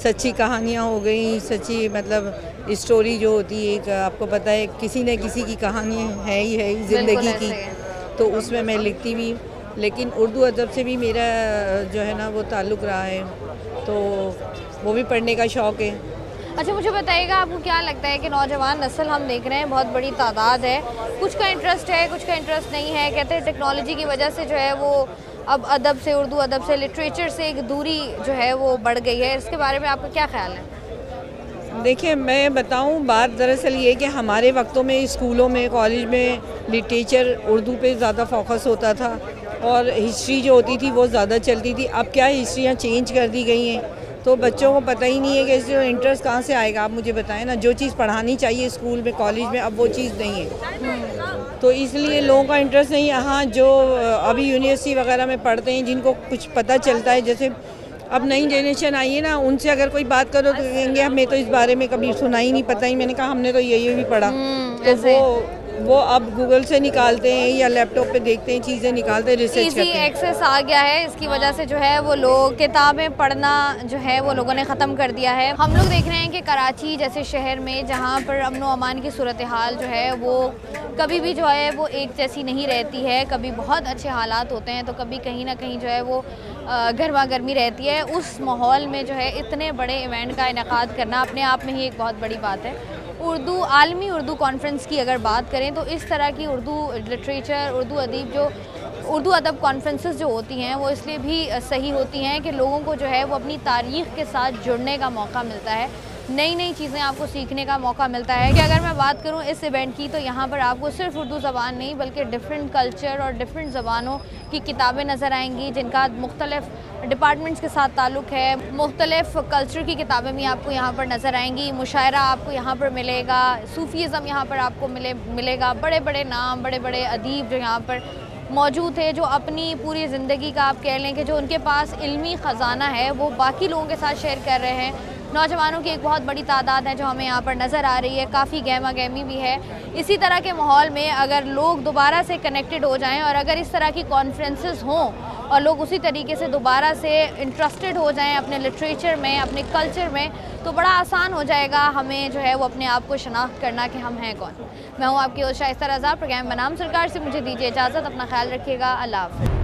سچی کہانیاں ہو گئیں، سچی مطلب اسٹوری جو ہوتی ہے، ایک آپ کو پتہ ہے کسی نہ کسی کی کہانی ہے ہی زندگی کی، تو اس میں لکھتی بھی. لیکن اردو ادب سے بھی میرا جو ہے نا وہ تعلق رہا ہے، تو وہ بھی پڑھنے کا شوق ہے. اچھا مجھے بتائیے گا، آپ کو کیا لگتا ہے کہ نوجوان نسل ہم دیکھ رہے ہیں بہت بڑی تعداد ہے، کچھ کا انٹرسٹ ہے کچھ کا انٹرسٹ نہیں ہے. کہتے ہیں ٹیکنالوجی کی وجہ سے جو ہے وہ اب ادب سے، اردو ادب سے، لٹریچر سے ایک دوری جو ہے وہ بڑھ گئی ہے. اس کے بارے میں آپ کا کیا خیال ہے؟ دیکھیں میں بتاؤں، بات دراصل یہ کہ ہمارے وقتوں میں اسکولوں میں، کالج میں لٹریچر اردو پہ زیادہ فوکس ہوتا تھا، اور ہسٹری جو ہوتی تھی وہ زیادہ چلتی تھی. اب کیا ہسٹریاں چینج کر دی گئی ہیں، تو بچوں کو پتہ ہی نہیں ہے کہ اس میں انٹرسٹ کہاں سے آئے گا. آپ مجھے بتائیں نا، جو چیز پڑھانی چاہیے اسکول میں، کالج میں، اب وہ چیز نہیں ہے، تو اس لیے لوگوں کا انٹرسٹ نہیں ہے. ہاں جو ابھی یونیورسٹی وغیرہ میں پڑھتے ہیں، جن کو کچھ پتہ چلتا ہے، جیسے اب نئی جنریشن آئی ہے نا، ان سے اگر کوئی بات کرو تو کہیں گے ہمیں تو اس بارے میں کبھی سنا ہی نہیں، پتہ ہی. میں نے کہا ہم نے تو یہی بھی پڑھا. تو وہ اب گوگل سے نکالتے ہیں یا لیپ ٹاپ پہ دیکھتے ہیں، چیزیں نکالتے ہیں، ریسرچ کرتے ہیں. ایزی ایکسیس آ گیا ہے، اس کی وجہ سے جو ہے وہ لوگ کتابیں پڑھنا جو ہے وہ لوگوں نے ختم کر دیا ہے. ہم لوگ دیکھ رہے ہیں کہ کراچی جیسے شہر میں، جہاں پر امن و امان کی صورتحال جو ہے وہ کبھی بھی جو ہے وہ ایک جیسی نہیں رہتی ہے. کبھی بہت اچھے حالات ہوتے ہیں تو کبھی کہیں نہ کہیں جو ہے وہ گرما گرمی رہتی ہے. اس ماحول میں جو ہے اتنے بڑے ایونٹ کا انعقاد کرنا اپنے آپ میں ہی ایک بہت بڑی بات ہے. عالمی اردو کانفرنس کی اگر بات کریں تو اس طرح کی اردو لٹریچر، اردو ادیب جو اردو ادب کانفرنسز جو ہوتی ہیں وہ اس لیے بھی صحیح ہوتی ہیں کہ لوگوں کو جو ہے وہ اپنی تاریخ کے ساتھ جڑنے کا موقع ملتا ہے. नई नई चीज़ें आपको सीखने का मौका मिलता है। कि अगर मैं बात करूं इस इवेंट की, तो यहाँ पर आपको सिर्फ उर्दू ज़बान नहीं बल्कि डिफरेंट कल्चर और डिफरेंट ज़बानों की किताबें नज़र आएंगी, जिनका मुख्तलिफ डिपार्टमेंट्स के साथ ताल्लुक़ है। मुख्तलिफ कल्चर की किताबें भी आपको यहाँ पर नज़र आएंगी, मुशायरा आपको यहाँ पर मिलेगा, सूफ़ीज़म यहाँ पर आपको मिलेगा, बड़े बड़े नाम, बड़े बड़े अदीब जो यहाँ पर मौजूद है, जो अपनी पूरी ज़िंदगी का आप कह लें कि जो उनके पास इल्मी ख़जाना है वो बाकी लोगों के साथ शेयर कर रहे हैं। नौजवानों की एक बहुत बड़ी तादाद है जो हमें यहाँ पर नज़र आ रही है, काफ़ी गहमा गहमी भी है। इसी तरह के माहौल में अगर लोग दोबारा से कनेक्टेड हो जाएं और अगर इस तरह की कॉन्फ्रेंसेस हों और लोग उसी तरीके से दोबारा से इंटरेस्टेड हो जाएं अपने लिटरेचर में, अपने कल्चर में, तो बड़ा आसान हो जाएगा हमें जो है वो अपने आप को शनाख्त करना कि हम हैं कौन। मैं हूँ आपकी शाइस्ता रज़ा, प्रोग्राम बनाम सरकार से मुझे दीजिए इजाज़त। अपना ख्याल रखिएगा। अल्लाह हाफ़िज़।